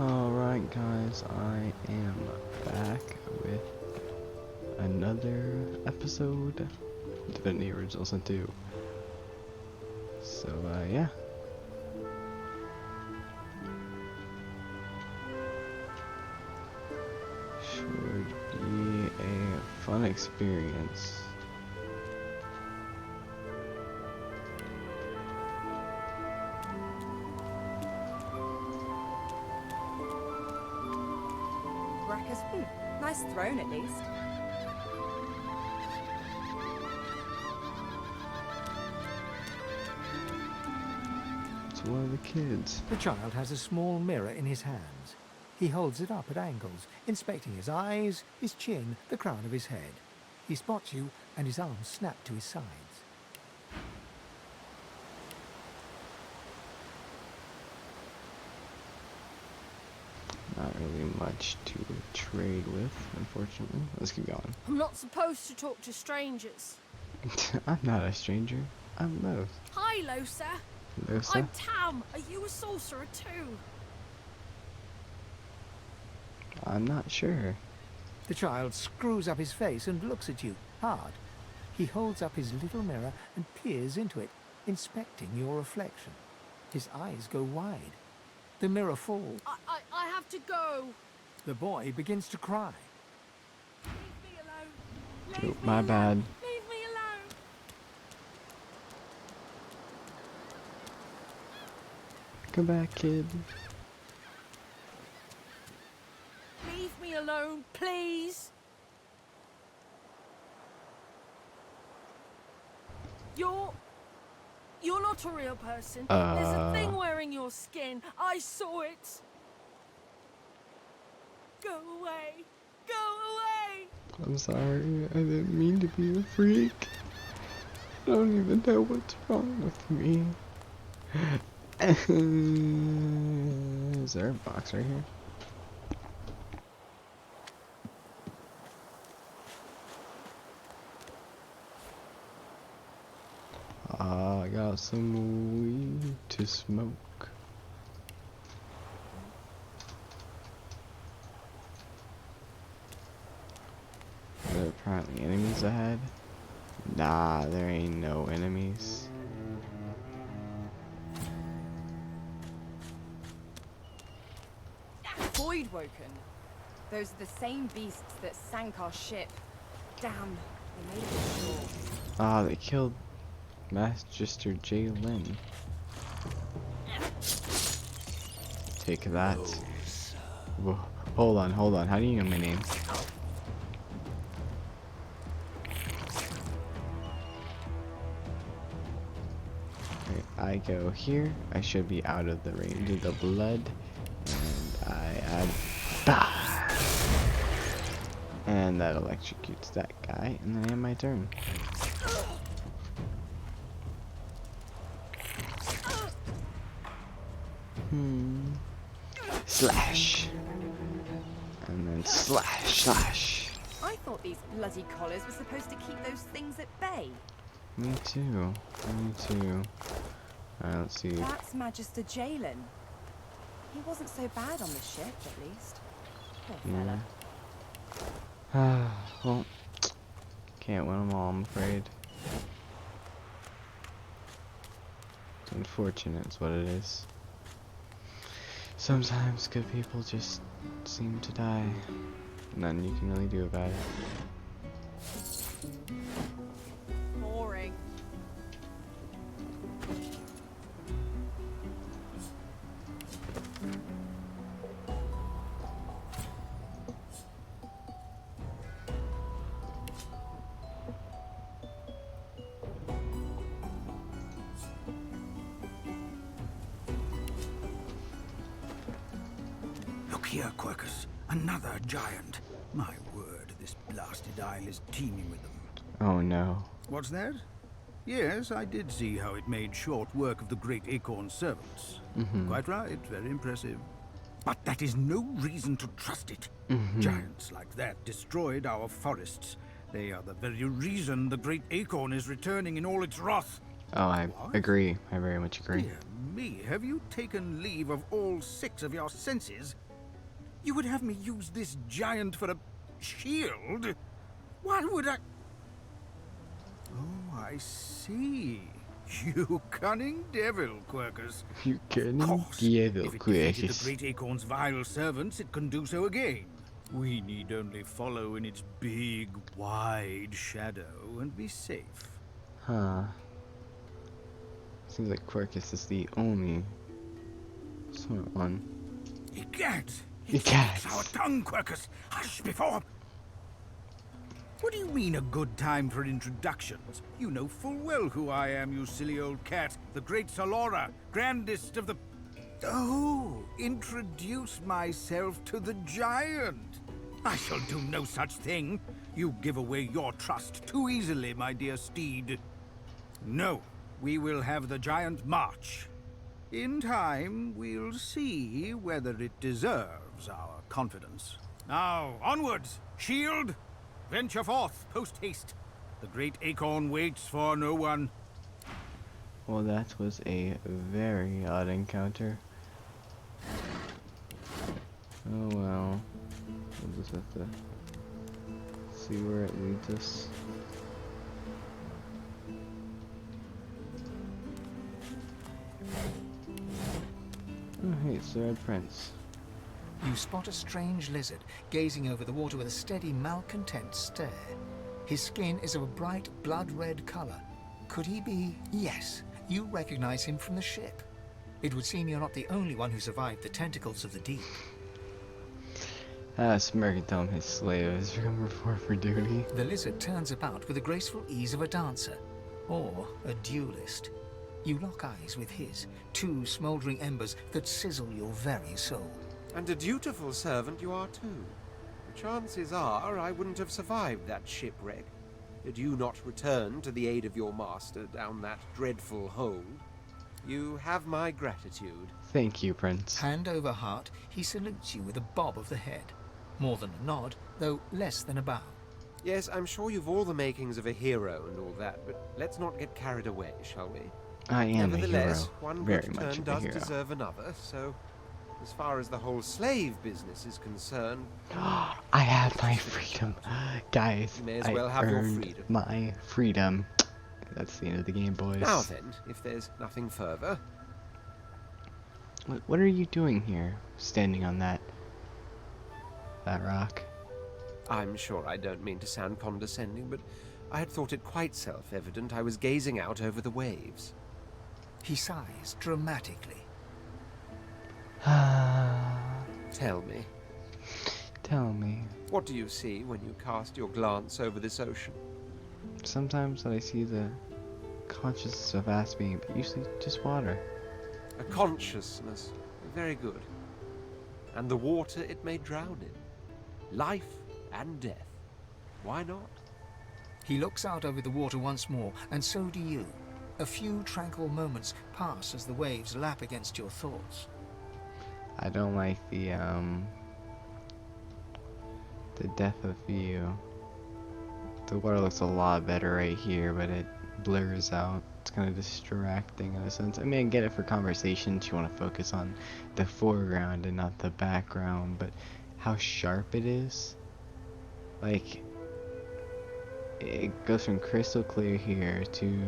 Alright guys, I am back with another episode, Divinity Original Sin 2. So yeah. Should be a fun experience. Nice throne, at least. It's one of the kids. The child has a small mirror in his hands. He holds it up at angles, inspecting his eyes, his chin, the crown of his head. He spots you, and his arms snap to his sides. Not really much to trade with, unfortunately. Let's keep going. I'm not supposed to talk to strangers. I'm not a stranger. I'm Los. Hi, Losa. Losa? I'm Tam. Are you a sorcerer too? I'm not sure. The child screws up his face and looks at you, hard. He holds up his little mirror and peers into it, inspecting your reflection. His eyes go wide. The mirror falls. I have to go. The boy begins to cry. Leave me alone. Leave me My alone. bad. Leave me alone. Come back, kid. Leave me alone, please. You're not a real person. There's a thing wearing your skin. I saw it. Go away. Go away. I'm sorry. I didn't mean to be a freak. I don't even know what's wrong with me. Is there a box right here? I got some weed to smoke. Are there apparently enemies ahead? Nah, there ain't no enemies. Voidwoken. Those are the same beasts that sank our ship. Damn, they made it ashore. Ah, they killed Master J. Lin. Take that. Whoa. Hold on. How do you know my name? Okay, I go here. I should be out of the range of the blood. And I add. Bah! And that electrocutes that guy. And then I have my turn. Slash. And then slash. I thought these bloody collars were supposed to keep those things at bay. Me too. Alright, let's see. That's Magister Jalen. He wasn't so bad on the ship, at least. Poor fella. Well, can't win them all, I'm afraid. It's unfortunate, is what it is. Sometimes good people just seem to die. Nothing you can really do about it. Boring. Look here, Quercus. Another giant. My word, this blasted isle is teeming with them. Oh no. What's that? Yes, I did see how it made short work of the great acorn servants. Quite right, very impressive. But that is no reason to trust it. Giants like that destroyed our forests. They are the very reason the great acorn is returning in all its wrath. Oh, I agree. I very much agree. Dear me, have you taken leave of all 6 of your senses? You would have me use this giant for a shield? Why would I... Oh, I see. You cunning devil, Quercus. You Of course, devil, if it defeated the Quercus. Great Acorn's vile servants, it can do so again. We need only follow in its big, wide shadow and be safe. Huh. Seems like Quercus is the only smart one. Egad! Egad. Our tongue, Quercus! Hush before... What do you mean a good time for introductions? You know full well who I am, you silly old cat. The great Solora, grandest of the... Oh, introduce myself to the giant. I shall do no such thing. You give away your trust too easily, my dear steed. No, we will have the giant march. In time, we'll see whether it deserves our confidence. Now, onwards! Shield! Venture forth, post-haste. The great acorn waits for no one. Well, that was a very odd encounter. Oh well. We'll just have to see where it leads us. Oh, hey, it's the Red Prince. You spot a strange lizard gazing over the water with a steady, malcontent stare. His skin is of a bright, blood-red color. Could he be... Yes, you recognize him from the ship. It would seem you're not the only one who survived the tentacles of the deep. Smirk and tell him his slave has come report for duty. The lizard turns about with the graceful ease of a dancer, or a duelist. You lock eyes with his, 2 smoldering embers that sizzle your very soul. And a dutiful servant you are too. The chances are I wouldn't have survived that shipwreck had you not returned to the aid of your master down that dreadful hole. You have my gratitude. Thank you, Prince. Hand over heart, he salutes you with a bob of the head. More than a nod, though less than a bow. Yes, I'm sure you've all the makings of a hero and all that, but let's not get carried away, shall we? I am a hero. Nevertheless, one Very good much turn of a does hero. deserve another, so as far as the whole slave business is concerned, I have my freedom. Guys, You may as I well have your earned freedom. my freedom. That's the end of the game, boys. now then, if there's nothing further, What are you doing here, standing on that rock? I'm sure I don't mean to sound condescending, but I had thought it quite self-evident I was gazing out over the waves. He sighs dramatically. Tell me, Tell me. what do you see when you cast your glance over this ocean? Sometimes I see the consciousness of vast being, but usually just water. A consciousness. Very good. And the water it may drown in. Life and death. Why not? He looks out over the water once more, and so do you. A few tranquil moments pass as the waves lap against your thoughts. I don't like the depth of view. The water looks a lot better right here, but it blurs out. It's kind of distracting in a sense. I mean, I get it for conversations. You want to focus on the foreground and not the background, but how sharp it is. Like, it goes from crystal clear here to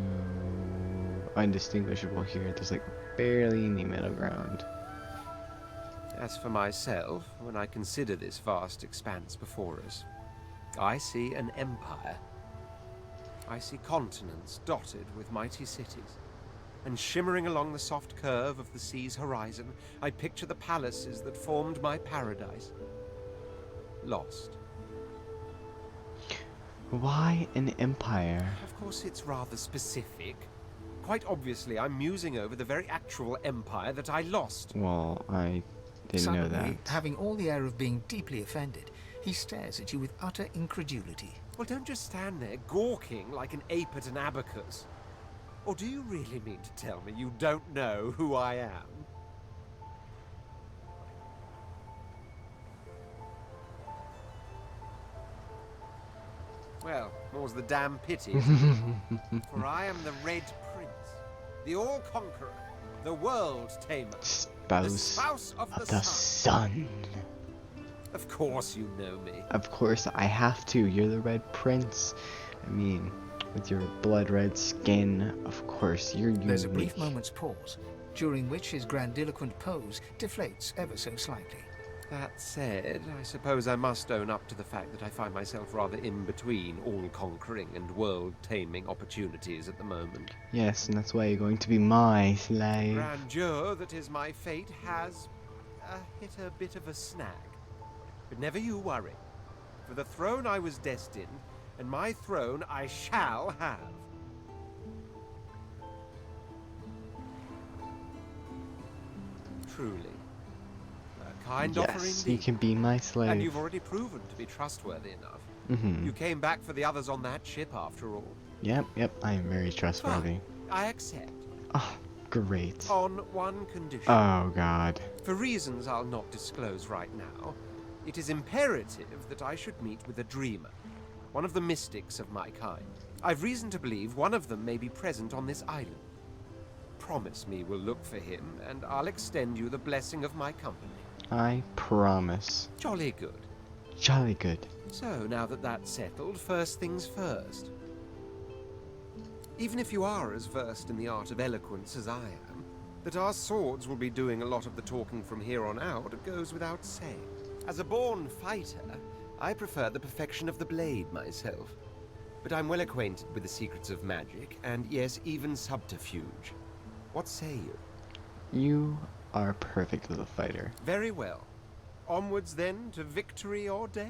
undistinguishable here. There's like barely any middle ground. As for myself, when I consider this vast expanse before us, I see an empire. I see continents dotted with mighty cities, and shimmering along the soft curve of the sea's horizon, I picture the palaces that formed my paradise. Lost. Why an empire? Of course, it's rather specific. Quite obviously, I'm musing over the very actual empire that I lost. Well, I didn't know Suddenly, that. having all the air of being deeply offended, he stares at you with utter incredulity. Well, don't just stand there gawking like an ape at an abacus. Or do you really mean to tell me you don't know who I am? Well, more's the damn pity, isn't it? For I am the Red Prince, the All-Conqueror, the world tamer, the Spouse spouse of the the sun. sun. Of course you know me. Of course, I have to. You're the Red Prince. I mean, with your blood red skin, of course, you're unique. There's a brief moment's pause, during which his grandiloquent pose deflates ever so slightly. That said, I suppose I must own up to the fact that I find myself rather in between all-conquering and world-taming opportunities at the moment. Yes, and that's why you're going to be my slave. Grandeur that is my fate has hit a bit of a snag. But never you worry. For the throne I was destined, and my throne I shall have. Truly. A kind offer Yes, indeed. you can be my slave. And you've already proven to be trustworthy enough. Mm-hmm. You came back for the others on that ship after all. Yep, I am very trustworthy. Fine. I accept. Oh, great. On one condition. Oh, God. For reasons I'll not disclose right now, it is imperative that I should meet with a dreamer. One of the mystics of my kind. I've reason to believe one of them may be present on this island. Promise me we'll look for him, and I'll extend you the blessing of my company. I promise. Jolly good. Jolly good. So, now that that's settled, first things first. Even if you are as versed in the art of eloquence as I am, that our swords will be doing a lot of the talking from here on out, it goes without saying. As a born fighter, I prefer the perfection of the blade myself. But I'm well acquainted with the secrets of magic, and yes, even subterfuge. What say you? You are perfect as a fighter. Very well. Onwards then to victory or death.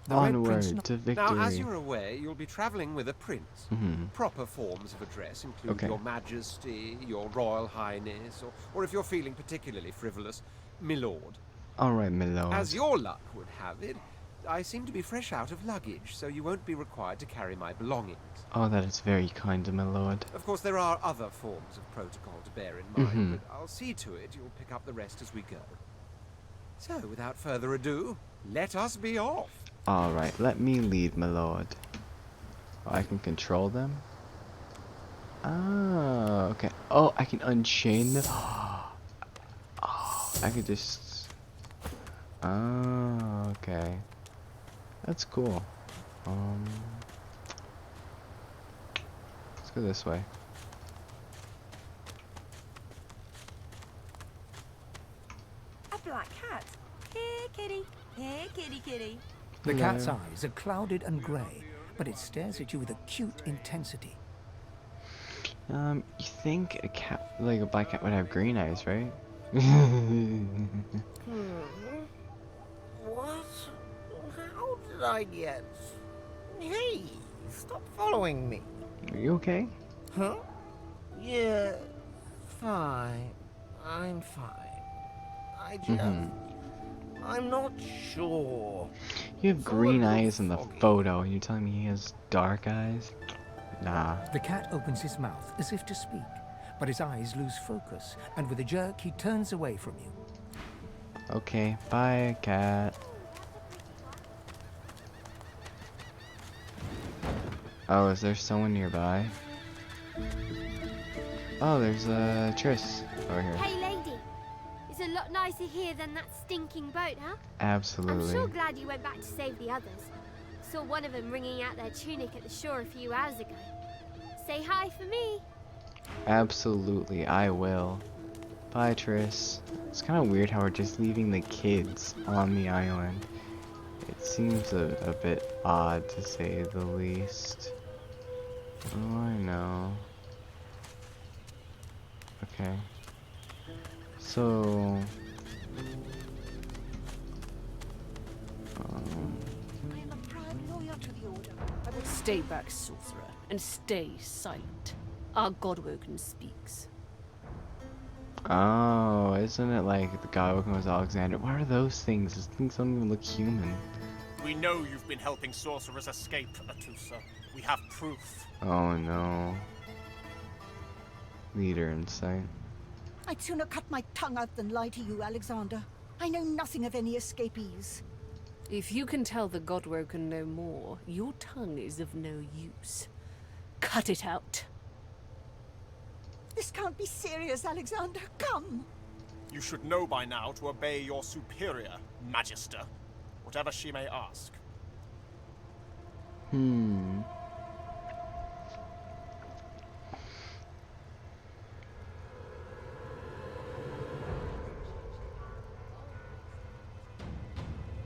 The Red Onward Prince to victory. Now, as you're aware, you'll be traveling with a prince. Mm-hmm. Proper forms of address include Okay. Your Majesty, Your Royal Highness, or if you're feeling particularly frivolous, Milord. Alright, my lord. As your luck would have it, I seem to be fresh out of luggage, so you won't be required to carry my belongings. Oh, that is very kind of my lord. Of course, there are other forms of protocol to bear in mind, Mhm. but I'll see to it you'll pick up the rest as we go. So, without further ado, let us be off. Alright, let me lead, my lord. Oh, I can control them? Oh, okay. Oh, I can unchain them? Oh, I could just... Oh, okay. That's cool. Let's go this way. A black cat. Here, kitty. Here, kitty, kitty. The Hello. cat's eyes are clouded and grey, but it stares at you with acute intensity. You think a cat, like a black cat would have green eyes, right? What? How did I get? Hey, stop following me. Are you okay? Huh? Yeah, fine. I'm fine. I just... I'm not sure. You have It's all a green little eyes in the foggy. photo, and you're telling me he has dark eyes? Nah. The cat opens his mouth as if to speak, but his eyes lose focus, and with a jerk he turns away from you. Okay, bye, cat. Oh, is there someone nearby? Oh, there's Triss over here. Hey lady, it's a lot nicer here than that stinking boat, huh? Absolutely. I'm sure glad you went back to save the others. Saw one of them wringing out their tunic at the shore a few hours ago. Say hi for me. Absolutely, I will. Bye, Triss. It's kind of weird how we're just leaving the kids on the island. It seems a bit odd, to say the least. Oh, I know. Okay. So... I am a proud lawyer to the Order. Stay back, sorcerer, and stay silent. Our Godwoken speaks. Oh, isn't it like the Godwoken was Alexander? What are those things? Those things don't even look human. We know you've been helping sorcerers escape, Atusa. We have proof. Oh no. Leader in sight. I'd sooner cut my tongue out than lie to you, Alexander. I know nothing of any escapees. If you can tell the Godwoken no more, your tongue is of no use. Cut it out. This This can't be serious, Alexander. Come. You should know by now to obey your superior, Magister, whatever she may ask.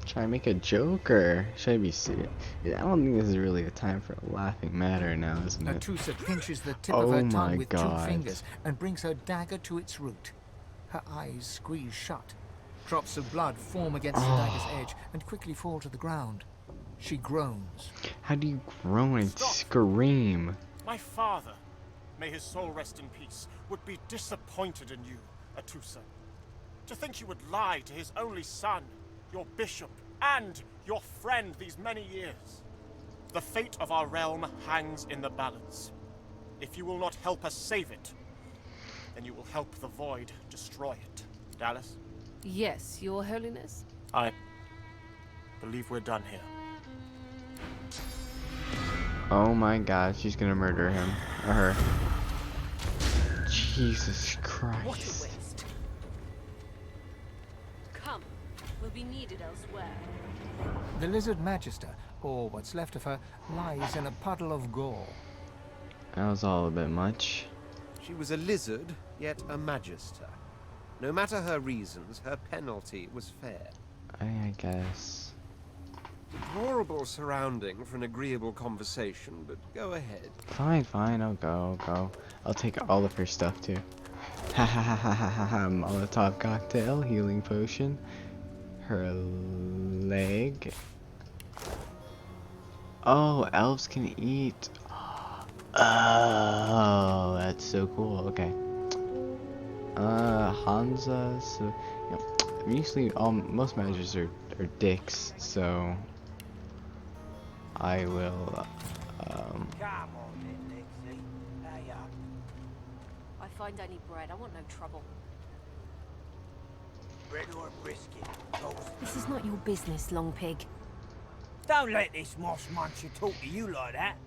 Try to make a joke, or should I be serious? I don't think this is really a time for a laughing matter now, isn't it? Atrusa pinches the tip Oh of her my tongue with God. 2 fingers and brings her dagger to its root. Her eyes squeeze shut. Drops of blood form against the dagger's edge and quickly fall to the ground. She groans. How do you groan and Stop. scream? My father, may his soul rest in peace, would be disappointed in you, Atusa. To think you would lie to his only son, your bishop, and your friend these many years. The fate of our realm hangs in the balance. If you will not help us save it, then you will help the Void destroy it. Dallas? Yes, Your Holiness? I believe we're done here. Oh my God, she's gonna murder him or her. Jesus Christ. What a waste. Come, we'll be needed elsewhere. The lizard magister, or what's left of her, lies in a puddle of gore. That was all a bit much. She was a lizard, yet a magister. No matter her reasons, her penalty was fair. I guess. Deplorable surrounding for an agreeable conversation, but go ahead. Fine, I'll go. I'll take all of her stuff too. Ha ha ha ha ha ha ha. Molotov cocktail, healing potion, her leg. Oh, elves can eat. Oh, that's so cool. Okay. Hansa. So, you know, usually most managers are dicks, so I will. Come on then, Lexi. Hey up. I find any bread. I want no trouble. Bread or brisket? Toast. This is not your business, Long Pig. Don't let this moss muncher talk to you like that.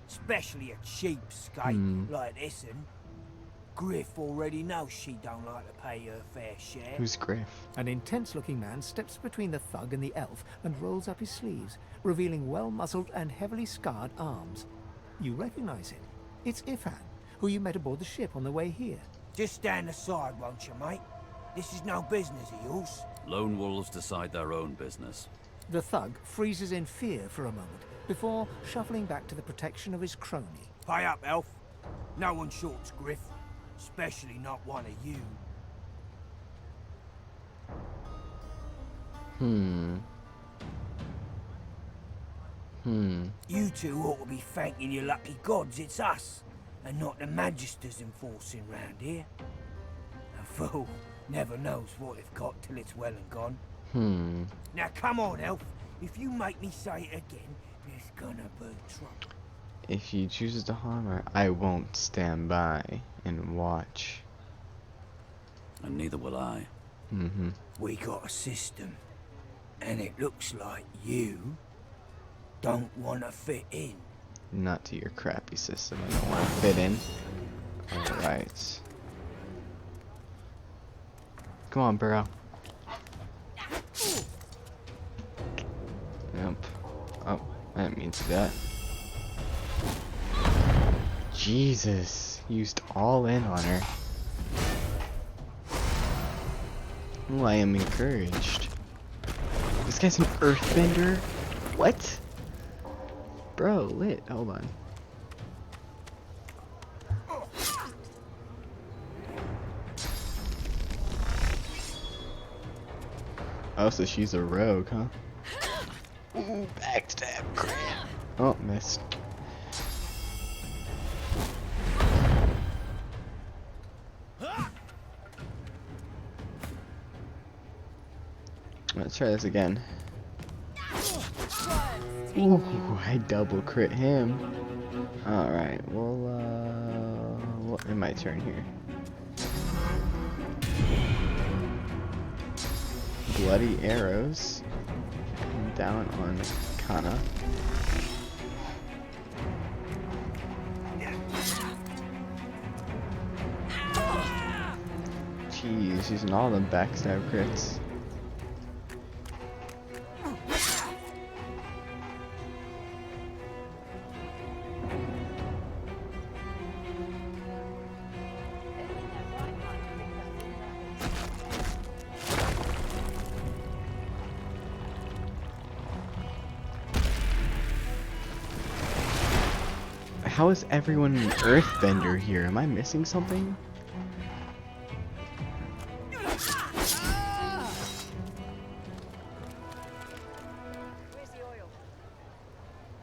Especially a cheapskate like this one. Griff already knows she don't like to pay her fair share. Who's Griff? An intense-looking man steps between the thug and the elf and rolls up his sleeves, revealing well-muscled and heavily scarred arms. You recognize him. It's Ifan, who you met aboard the ship on the way here. Just stand aside, won't you, mate? This is no business of yours. Lone wolves decide their own business. The thug freezes in fear for a moment before shuffling back to the protection of his crony. Pay up, elf. No one shorts Griff. Especially not one of you. You two ought to be thanking your lucky gods it's us, and not the Magisters enforcing round here. A fool never knows what they've got till it's well and gone. Now come on, elf. If you make me say it again, there's gonna be trouble. If he chooses to harm her, I won't stand by and watch. And neither will I. We got a system, and it looks like you don't want to fit in. Not to your crappy system. I don't want to fit in. Alright. Come on, Burrow. Yep. Oh, I didn't mean to do that. Jesus, used all in on her. Oh, I am encouraged. This guy's an earthbender? What? Bro, lit. Hold on. Oh, so she's a rogue, huh? Ooh, backstab, crap. Oh, missed. Let's try this again. Ooh, I double crit him. Alright, well, in my turn here. Bloody arrows. Down on Kana. He's using all them backstab crits. How is everyone an earthbender here? Am I missing something?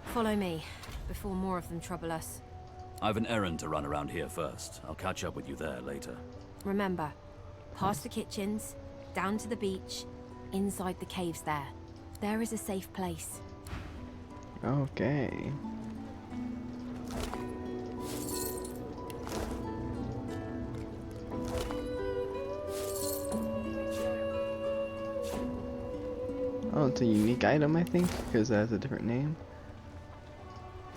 Follow me, before more of them trouble us. I've an errand to run around here first. I'll catch up with you there later. Remember, past the kitchens, down to the beach, inside the caves there. There is a safe place. Okay. Oh, it's a unique item, I think, because it has a different name.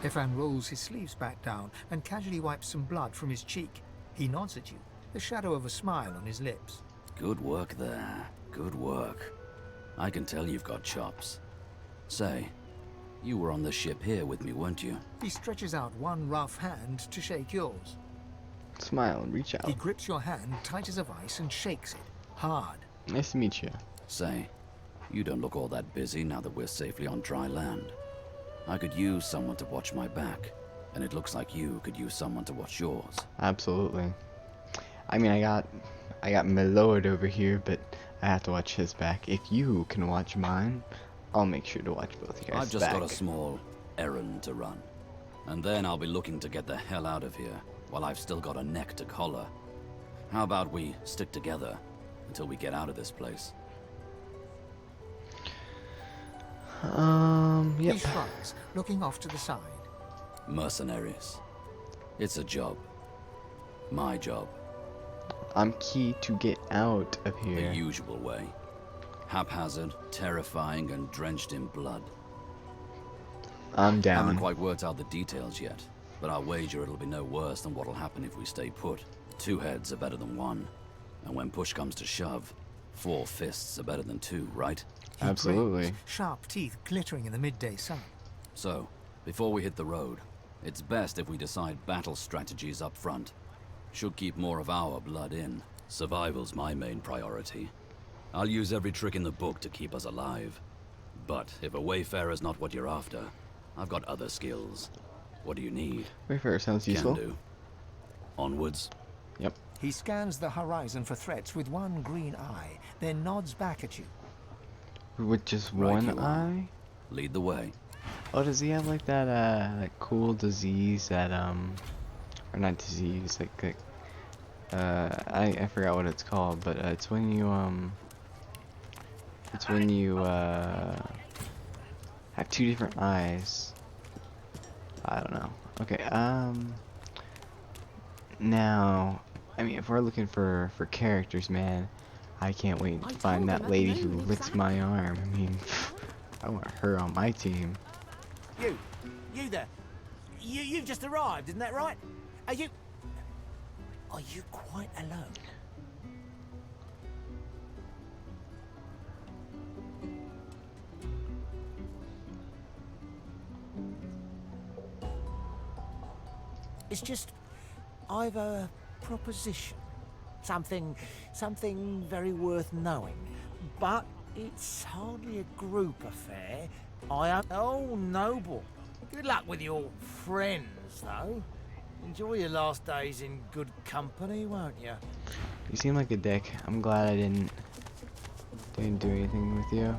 Ifan rolls his sleeves back down and casually wipes some blood from his cheek. He nods at you, the shadow of a smile on his lips. Good work there. Good work. I can tell you've got chops. Say, you were on the ship here with me, weren't you? He stretches out one rough hand to shake yours. Smile and reach out. He grips your hand tight as a vice and shakes it, hard. Nice to meet you. Say, you don't look all that busy now that we're safely on dry land. I could use someone to watch my back, and it looks like you could use someone to watch yours. Absolutely. I mean, I got my lord over here, but I have to watch his back. If you can watch mine, I'll make sure to watch both of you guys' I've just back. got a small errand to run, and then I'll be looking to get the hell out of here while I've still got a neck to collar. How about we stick together until we get out of this place? Yep. He shrugs, looking off to the side. Mercenaries. It's a job. My job. I'm key to get out of here. The usual way. Haphazard, terrifying, and drenched in blood. I'm down. Haven't quite worked out the details yet, but I'll wager it'll be no worse than what'll happen if we stay put. 2 heads are better than 1. And when push comes to shove, 4 fists are better than 2, right? He Absolutely. grins, sharp teeth glittering in the midday sun. So, before we hit the road, it's best if we decide battle strategies up front. Should keep more of our blood in. Survival's my main priority. I'll use every trick in the book to keep us alive. But if a wayfarer's not what you're after, I've got other skills. What do you need? Wayfarer sounds useful. Can do. Onwards. Yep. He scans the horizon for threats with one green eye, then nods back at you. With just Right one you are. eye? Lead the way. Oh, does he have like that that cool disease that or not disease, like I forgot what it's called, but it's when you have 2 different eyes. I don't know. Okay, now, I mean, if we're looking for characters, man, I can't wait to find that lady who licks my arm. I mean, I want her on my team. You there. You've just arrived, isn't that right? Are you quite alone? It's just, I've a proposition. Something very worth knowing. But it's hardly a group affair. Oh, noble. Good luck with your friends, though. Enjoy your last days in good company, won't you? You seem like a dick. I'm glad I didn't do anything with you.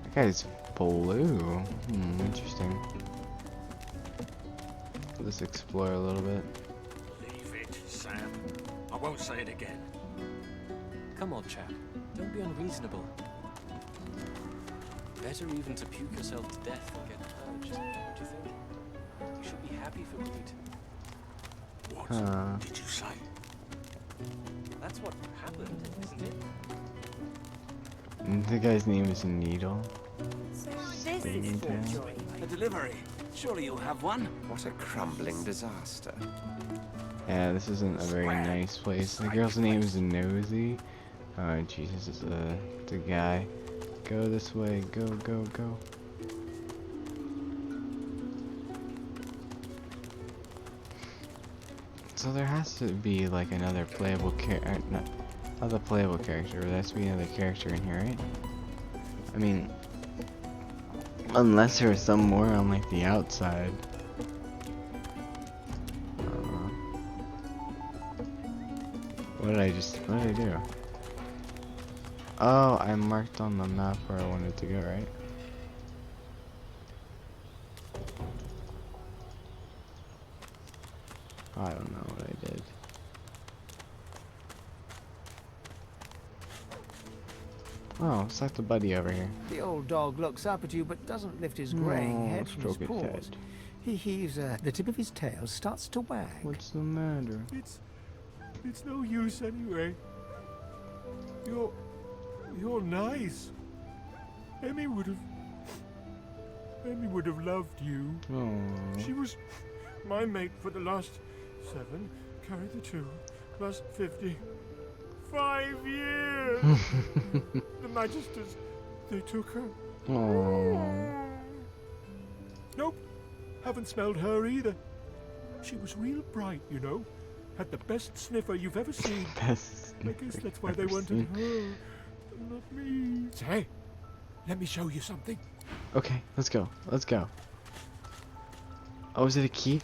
That guy's blue. Interesting. Let's explore a little bit. Leave it, Sam. I won't say it again. Come on, chap. Don't be unreasonable. Better even to puke yourself to death than get purged, don't you think? You should be happy for Pete. What did you say? That's what happened, isn't it? The guy's name is Needle. So this is for a delivery. Surely you'll have one. What a crumbling disaster. Yeah, this isn't a very nice place. The girl's name is Nosy. Oh, Jesus, it's the guy. Go this way. Go, go, go. So there has to be like another playable character, not the playable character, but there has to be another character in here, right? I mean, unless there's some more on like the outside. What did I do? Oh, I marked on the map where I wanted to go, right? I don't know what I did. Oh, it's like the buddy over here. The old dog looks up at you but doesn't lift his greying head from his stroke his paws. head. He heaves the tip of his tail starts to wag. What's the matter? It's no use anyway. You're nice. Emmy would have loved you. Aww. She was my mate for the last 7, carry the 2, plus 50. 5 years! The Magisters, they took her. Aww. Nope, haven't smelled her either. She was real bright, you know. Had the best sniffer you've ever seen. I guess that's why they wanted her, not me. Say, let me show you something. Okay, let's go. Let's go. Oh, is it a key?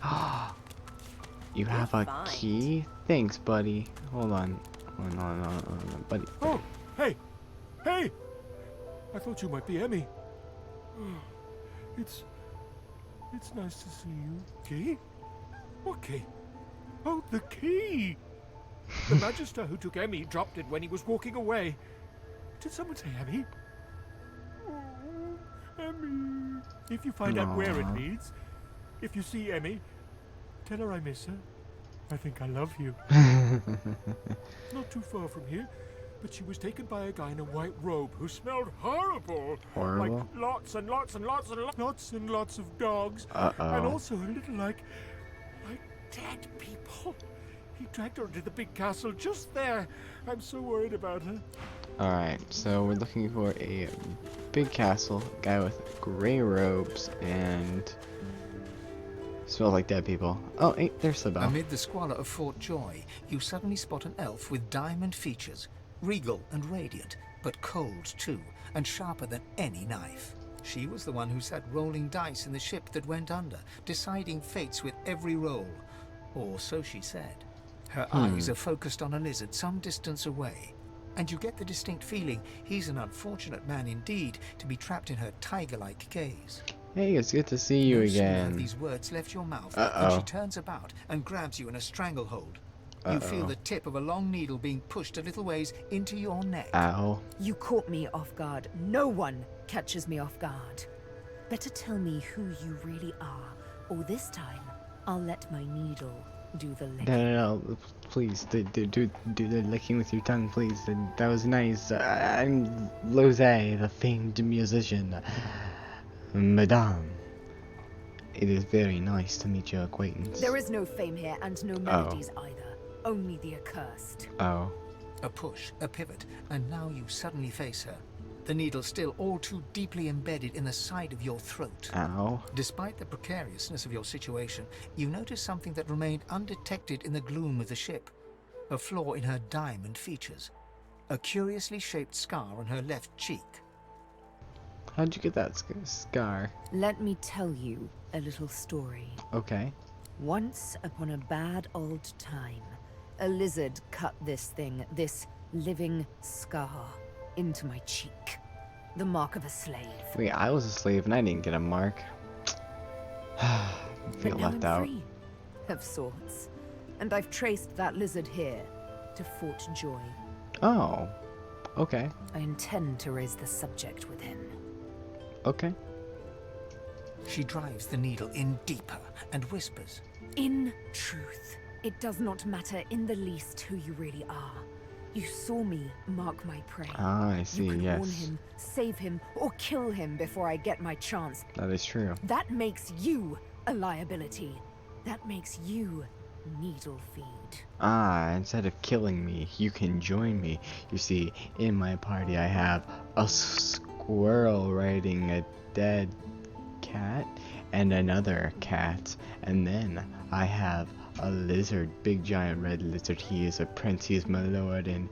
You have a key? Thanks, buddy. Hold on. Hold on, buddy. Oh, hey! Hey! I thought you might be Emmy. It's nice to see you. Key? What key? Oh, the key! The Magister who took Emmy dropped it when he was walking away. Did someone say Emmy? Oh, Emmy. If you find out where it leads, if you see Emmy, tell her I miss her. I think I love you. Not too far from here, but she was taken by a guy in a white robe who smelled horrible. Horrible? Like lots and lots and lots and lots and lots of dogs. And also a little like dead people. He dragged her into the big castle just there. I'm so worried about her. Alright, so we're looking for a big castle, guy with gray robes, and smells like dead people. Oh, hey, there's the bell. Amid the squalor of Fort Joy, you suddenly spot an elf with diamond features, regal and radiant, but cold too, and sharper than any knife. She was the one who sat rolling dice in the ship that went under, deciding fates with every roll. Or so she said. Her eyes are focused on a lizard some distance away, and you get the distinct feeling he's an unfortunate man indeed to be trapped in her tiger-like gaze. Hey, it's good to see you No sooner again. have these words left your mouth than she turns about and grabs you in a stranglehold. You feel the tip of a long needle being pushed a little ways into your neck. Ow. You caught me off guard. No one catches me off guard. Better tell me who you really are, or this time I'll let my needle do the licking. No, please, do the licking with your tongue, please. That was nice. I'm Lose, the famed musician. Madame, it is very nice to meet your acquaintance. There is no fame here and no melodies either. Only the accursed. Oh. A push, a pivot, and now you suddenly face her. The needle still all too deeply embedded in the side of your throat. Ow. Despite the precariousness of your situation, you notice something that remained undetected in the gloom of the ship. A flaw in her diamond features. A curiously shaped scar on her left cheek. How'd you get that scar? Let me tell you a little story. Okay. Once upon a bad old time, a lizard cut this thing, this living scar, into my cheek. The mark of a slave. Wait, I was a slave and I didn't get a mark. I feel But now left I'm out. free, of sorts. And I've traced that lizard here to Fort Joy. Oh. Okay. I intend to raise the subject with him. Okay. She drives the needle in deeper and whispers. In truth, it does not matter in the least who you really are. You saw me mark my prey. Ah, I see, You could yes. warn him, save him, or kill him before I get my chance. That is true. That makes you a liability. That makes you needle feed. Ah, instead of killing me, you can join me. You see, in my party I have a squirrel riding a dead cat and another cat, and then I have a lizard, big giant red lizard. He is a prince, he is my lord, and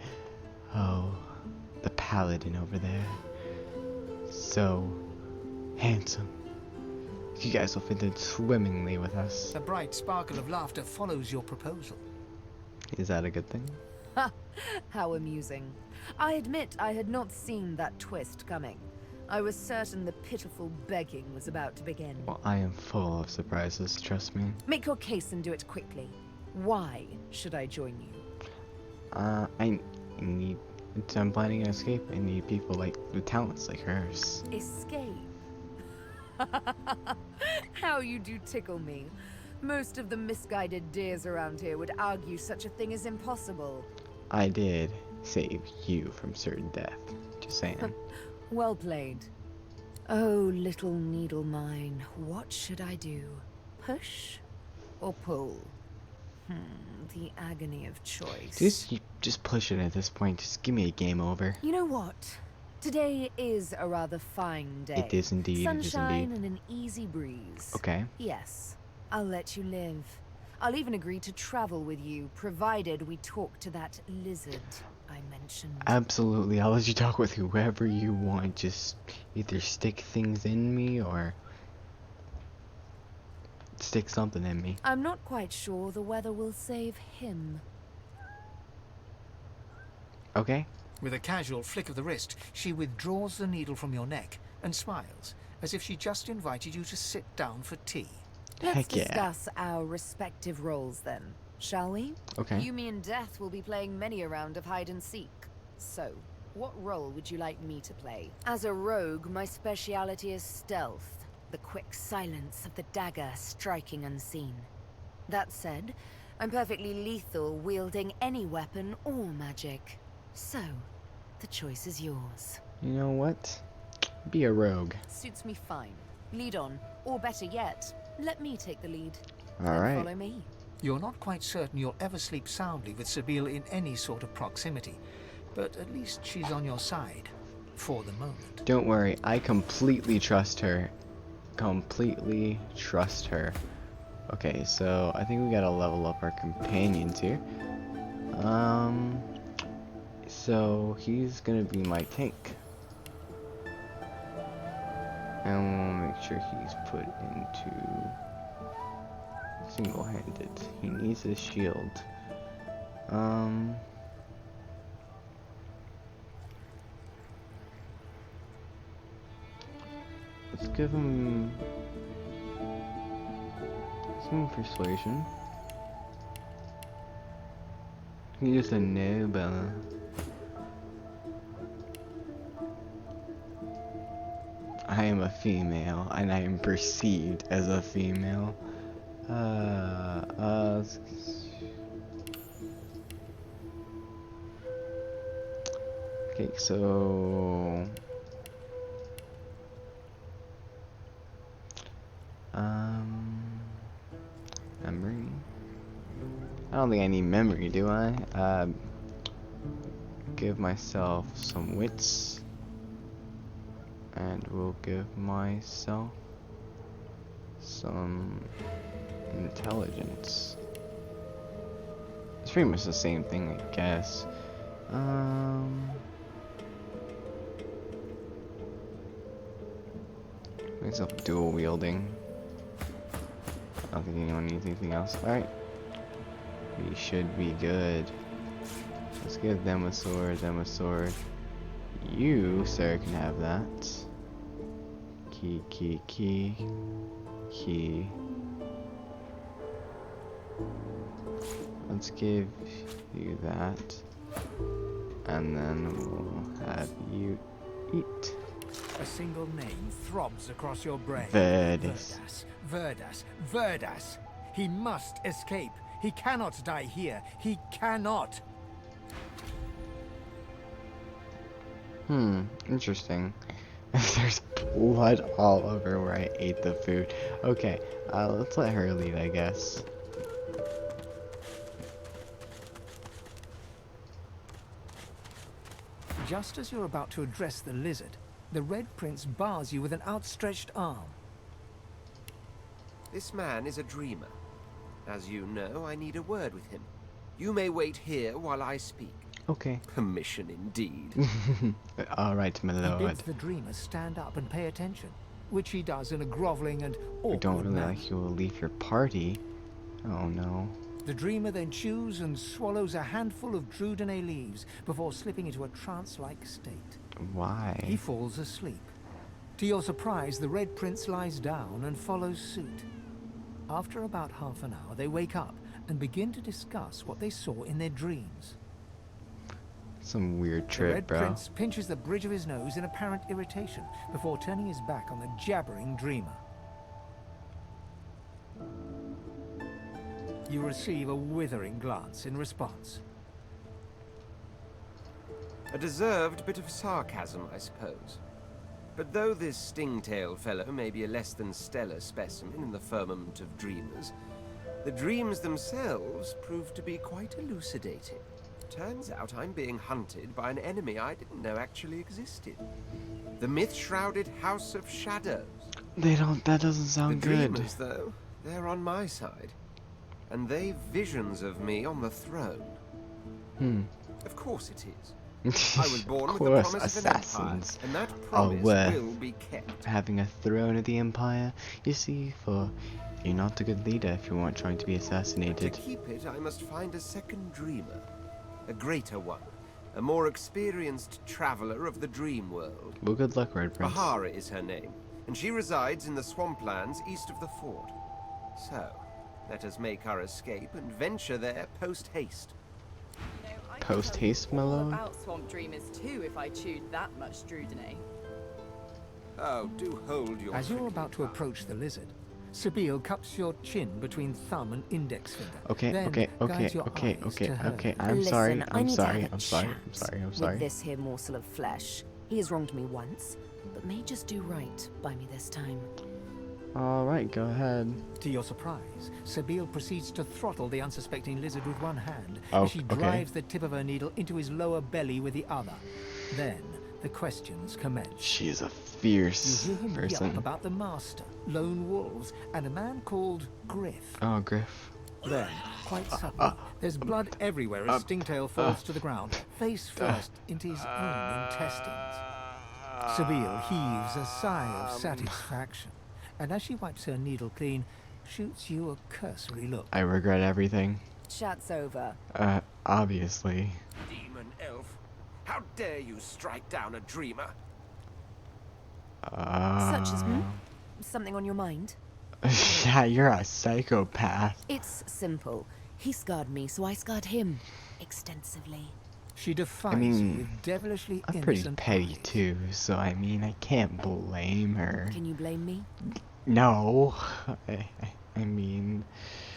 oh, the paladin over there, so handsome. You guys will fit in swimmingly with us. A bright sparkle of laughter follows your proposal. Is that a good thing? Ha! How amusing. I admit I had not seen that twist coming. I was certain the pitiful begging was about to begin. Well, I am full of surprises, trust me. Make your case and do it quickly. Why should I join you? I need... I'm planning an escape. I need people with talents like hers. Escape? How you do tickle me. Most of the misguided deers around here would argue such a thing is impossible. I did save you from certain death. Just saying. Well played. Oh, little needle mine, what should I do? Push or pull? The agony of choice. Just push it at this point. Just give me a game over. You know what? Today is a rather fine day. It is indeed. Sunshine and an easy breeze. Okay. Yes, I'll let you live. I'll even agree to travel with you, provided we talk to that lizard I mentioned. Absolutely, I'll let you talk with whoever you want. Just either stick things in me or stick something in me. I'm not quite sure the weather will save him. Okay. With a casual flick of the wrist, she withdraws the needle from your neck and smiles, as if she just invited you to sit down for tea. Let's discuss our respective roles then, shall we? Okay. You, me, and Death will be playing many a round of hide and seek. So, what role would you like me to play? As a rogue, my speciality is stealth, the quick silence of the dagger striking unseen. That said, I'm perfectly lethal wielding any weapon or magic. So, the choice is yours. You know what? Be a rogue. Suits me fine. Lead on, or better yet, let me take the lead. Alright. Follow me. You're not quite certain you'll ever sleep soundly with Sabine in any sort of proximity, but at least she's on your side. For the moment. Don't worry, I completely trust her. Completely trust her. Okay, so I think we gotta level up our companions here. So he's gonna be my tank. And we'll make sure he's put into single-handed. He needs his shield. Let's give him some persuasion. He's just a noble. I am a female, and I am perceived as a female. Okay, so memory. I don't think I need memory, do I? Give myself some wits, and we'll give myself some intelligence. It's pretty much the same thing, I guess. Myself dual wielding. I don't think anyone needs anything else. Alright. We should be good. Let's give them a sword, them a sword. You, sir, can have that. Key, key, key. Key. Let's give you that. And then we'll have you eat. A single name throbs across your brain. Verdus. Verdas. Verdas. He must escape. He cannot die here. He cannot. Interesting. There's blood all over where I ate the food. Okay, let's let her lead, I guess. just as you're about to address the lizard, the Red Prince bars you with an outstretched arm. This man is a dreamer. As you know, I need a word with him. You may wait here while I speak. Okay. Permission indeed. All right, my He lord. bids the dreamer stand up and pay attention, which he does in a groveling and awkward We don't really manner. like you will leave your party. Oh no. The dreamer then chews and swallows a handful of Drudenay leaves before slipping into a trance-like state. Why? He falls asleep. To your surprise, the Red Prince lies down and follows suit. After about half an hour, they wake up and begin to discuss what they saw in their dreams. Some weird The trip, Red bro. Prince pinches the bridge of his nose in apparent irritation before turning his back on the jabbering dreamer. You receive a withering glance in response. A deserved bit of sarcasm, I suppose. But though this sting-tailed fellow may be a less than stellar specimen in the firmament of dreamers, the dreams themselves prove to be quite elucidating. Turns out I'm being hunted by an enemy I didn't know actually existed. The myth-shrouded House of Shadows. That doesn't sound the good. dreamers, though, they're on my side. And they've visions of me on the throne. Of course it is. I was born with the promise of an empire, and that promise will be kept. Having a throne of the empire, you see, for you're not a good leader if you weren't trying to be assassinated. To keep it, I must find a second dreamer. A greater one. A more experienced traveler of the dream world. Well, good luck, Red Prince. Bahara is her name, and she resides in the swamplands east of the fort. So, let us make our escape and venture there post-haste. Post-haste, my lord? About swamp dreamers too, if I chewed that much Drudenay. Oh, do hold your... As you're about to approach the lizard, Sabine cups your chin between thumb and index finger. Okay, then okay. I'm sorry. With this here morsel of flesh. He has wronged me once, but may just do right by me this time. Alright, go ahead. To your surprise, Sabine proceeds to throttle the unsuspecting lizard with one hand Oh, as she drives the tip of her needle into his lower belly with the other. Then, the questions commence. She is a fierce You hear him person. yelp about the master, lone wolves, and a man called Griff. Oh, Griff. Then, quite suddenly, there's blood everywhere as Stingtail falls to the ground, face first into his own intestines. Sabine heaves a sigh of satisfaction, and as she wipes her needle clean, shoots you a cursory look. I regret everything. Chat's over. Obviously. Demon elf, how dare you strike down a dreamer? Such as something on your mind? Yeah, you're a psychopath. It's simple. He scarred me, so I scarred him extensively. She defies I mean, you with devilishly I'm pretty innocent petty too, so I mean, I can't blame her. Can you blame me? No. I mean...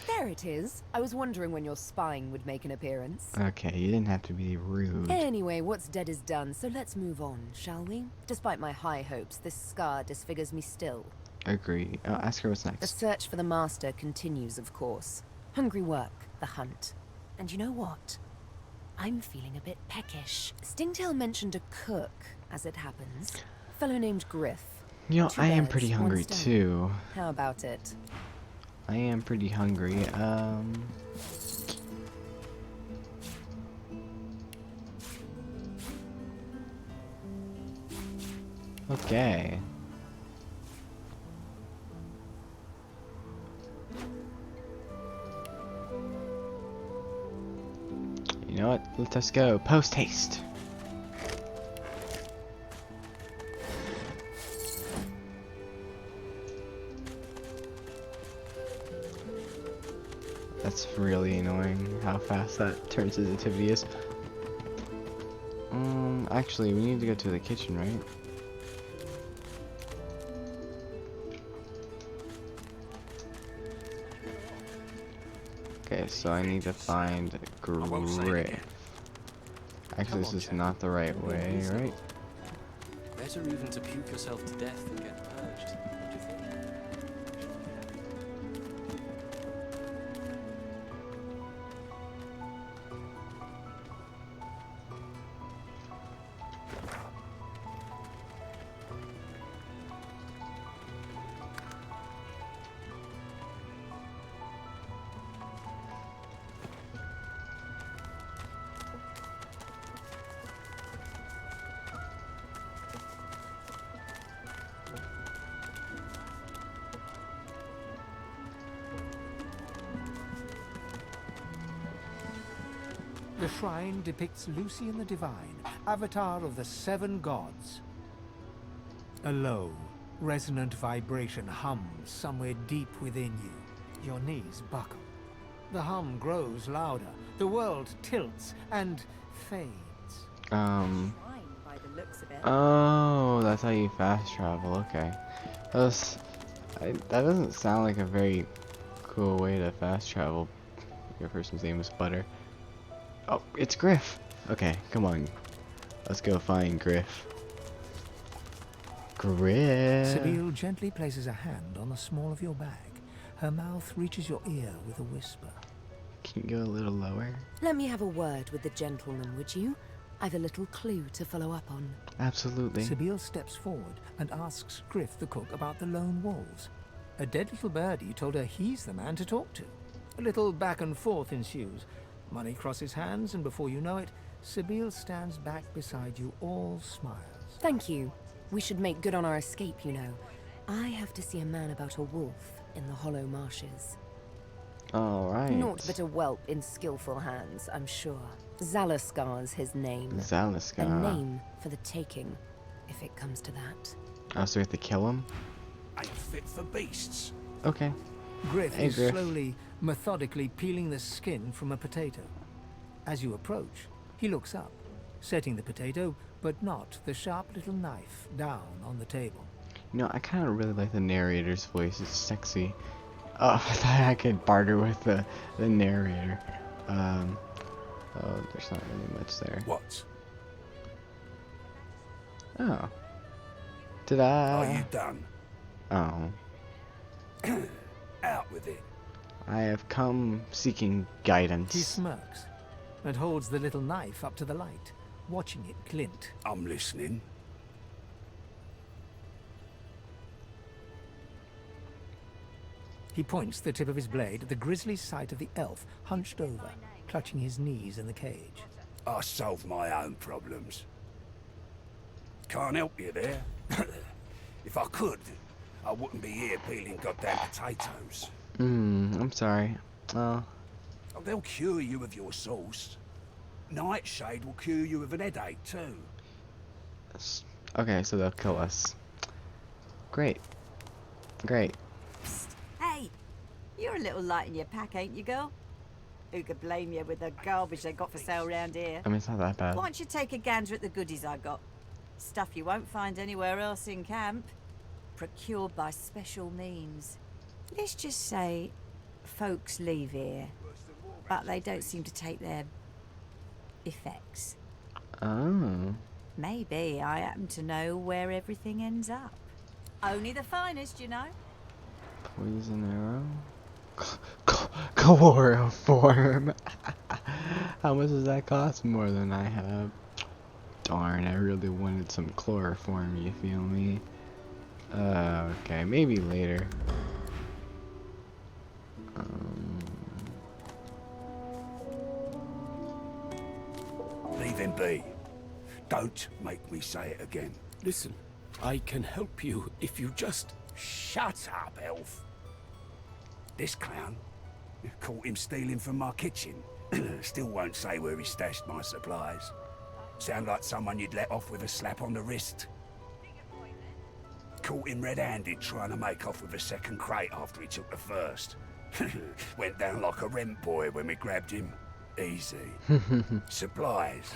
There it is. I was wondering when your spying would make an appearance. Okay, you didn't have to be rude. Anyway, what's dead is done, so let's move on, shall we? Despite my high hopes, this scar disfigures me still. Agree. Ask her what's The next. search for the master continues, of course. Hungry work, the hunt. And you know what? I'm feeling a bit peckish. Stingtail mentioned a cook, as it happens. A fellow named Griff. You know, 2 I am birds, pretty 1 hungry stone. too. How about it? I am pretty hungry. Okay. You know what? Let us go. Post haste. That's really annoying how fast that turn sensitivity is. Actually, we need to go to the kitchen, right? Okay, so I need to find Griff. Actually, this is not the right way, right? Better even to puke yourself to death than get purged. What do you think? The shrine depicts Lucian the Divine, avatar of the 7 gods. A low, resonant vibration hums somewhere deep within you. Your knees buckle. The hum grows louder, the world tilts and fades. By the looks of it. Oh, that's how you fast travel. Okay, that doesn't sound like a very cool way to fast travel. Your person's name is Butter. Oh, it's Griff. Okay, come on, let's go find Griff. Griff. Sibyl gently places a hand on the small of your bag. Her mouth reaches your ear with a whisper. Can you go a little lower? Let me have a word with the gentleman, would you? I've a little clue to follow up on. Absolutely. Sibyl steps forward and asks Griff the cook about the lone wolves. A dead little birdie told her he's the man to talk to. A little back and forth ensues. Money crosses hands, and before you know it, Sibyl stands back beside you, all smiles. Thank you. We should make good on our escape, you know. I have to see a man about a wolf in the hollow marshes. Alright. Naught but a whelp in skillful hands, I'm sure. Zalaskar's his name. Zalaskar. A name for the taking, if it comes to that. Oh, so we have to kill him? Ain't fit for beasts. Okay. Griff Hey, is Griff. slowly, methodically peeling the skin from a potato. As you approach, he looks up, setting the potato, but not the sharp little knife, down on the table. You know, I kind of really like the narrator's voice. It's sexy. Oh, I thought I could barter with the narrator. Oh, there's not really much there. What? Oh. Did I? Are you done? Oh. Out with it. I have come seeking guidance. He smirks and holds the little knife up to the light, watching it glint. I'm listening. He points the tip of his blade at the grisly sight of the elf hunched over, clutching his knees in the cage. I solve my own problems. Can't help you there. If I could, I wouldn't be here peeling goddamn potatoes. I'm sorry. Oh. Oh, they'll cure you of your sauce. Nightshade will cure you of an headache too. Okay, so they'll kill us. Great. Great. Hey, you're a little light in your pack, ain't you, girl? Who could blame you with the garbage they got for sale round here? I mean, it's not that bad. Why don't you take a gander at the goodies I got? Stuff you won't find anywhere else in camp. Procured by special means. Let's just say folks leave here, but they don't seem to take their effects. Oh. Maybe I happen to know where everything ends up. Only the finest, you know. Poison arrow. Chloroform. How much does that cost? More than I have. Darn, I really wanted some chloroform, you feel me? Okay, maybe later. Leave him be. Don't make me say it again. Listen, I can help you if you just... Shut up, elf. This clown caught him stealing from my kitchen. Still won't say where he stashed my supplies. Sound like someone you'd let off with a slap on the wrist. Caught him red-handed trying to make off with a second crate after he took the first. Went down like a rent boy when we grabbed him. Easy. Supplies.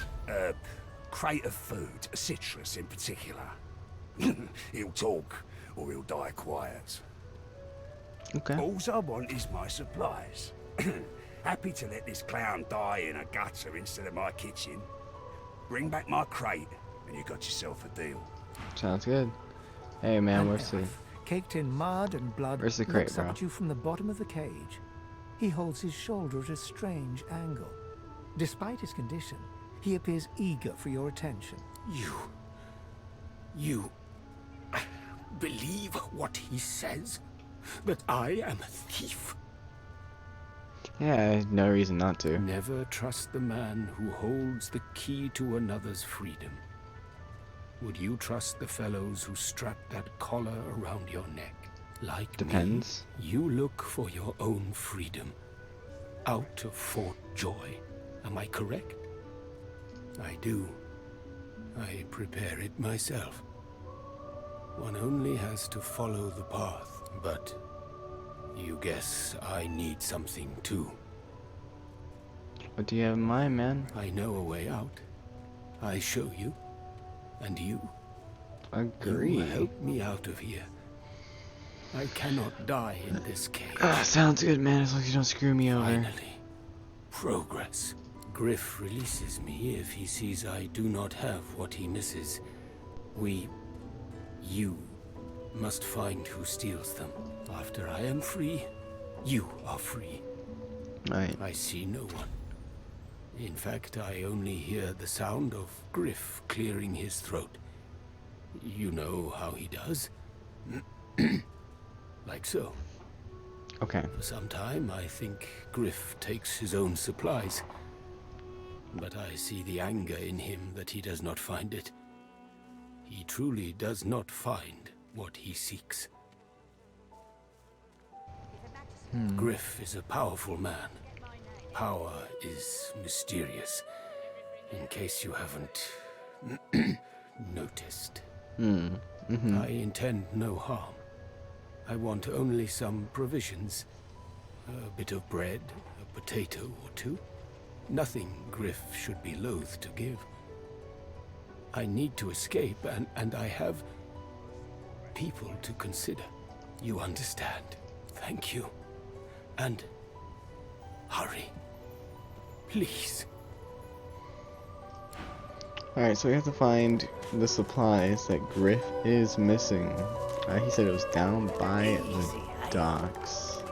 Crate of food, citrus in particular. He'll talk, or he'll die quiet. Okay. All I want is my supplies. Happy to let this clown die in a gutter instead of my kitchen. Bring back my crate, and you got yourself a deal. Sounds good. Hey man, An where's the... elf, caked in mud and blood, Where's the crate, looks up bro? at you from the bottom of the cage. He holds his shoulder at a strange angle. Despite his condition, he appears eager for your attention. You believe what he says? That I am a thief? Yeah, no reason not to. Never trust the man who holds the key to another's freedom. Would you trust the fellows who strap that collar around your neck? Like Depends. me, you look for your own freedom. Out of Fort Joy. Am I correct? I do. I prepare it myself. One only has to follow the path, but you guess I need something too. What do you have in mind, man? I know a way out. I show you. And you? Agree. You help me out of here. I cannot die in this cage. Sounds good, man, as long as you don't screw me over. Finally. Progress. Griff releases me if he sees I do not have what he misses. You must find who steals them. After I am free, you are free. Right. I see no one. In fact, I only hear the sound of Griff clearing his throat. You know how he does? Like so. Okay. For some time, I think Griff takes his own supplies. But I see the anger in him that he does not find it. He truly does not find what he seeks. Griff is a powerful man. Power is mysterious, in case you haven't noticed. I intend no harm. I want only some provisions. A bit of bread, a potato or two. Nothing Griff should be loath to give. I need to escape, and I have people to consider. You understand? Thank you. And hurry. Please. Alright, so we have to find the supplies that Griff is missing. He said it was down by the docks.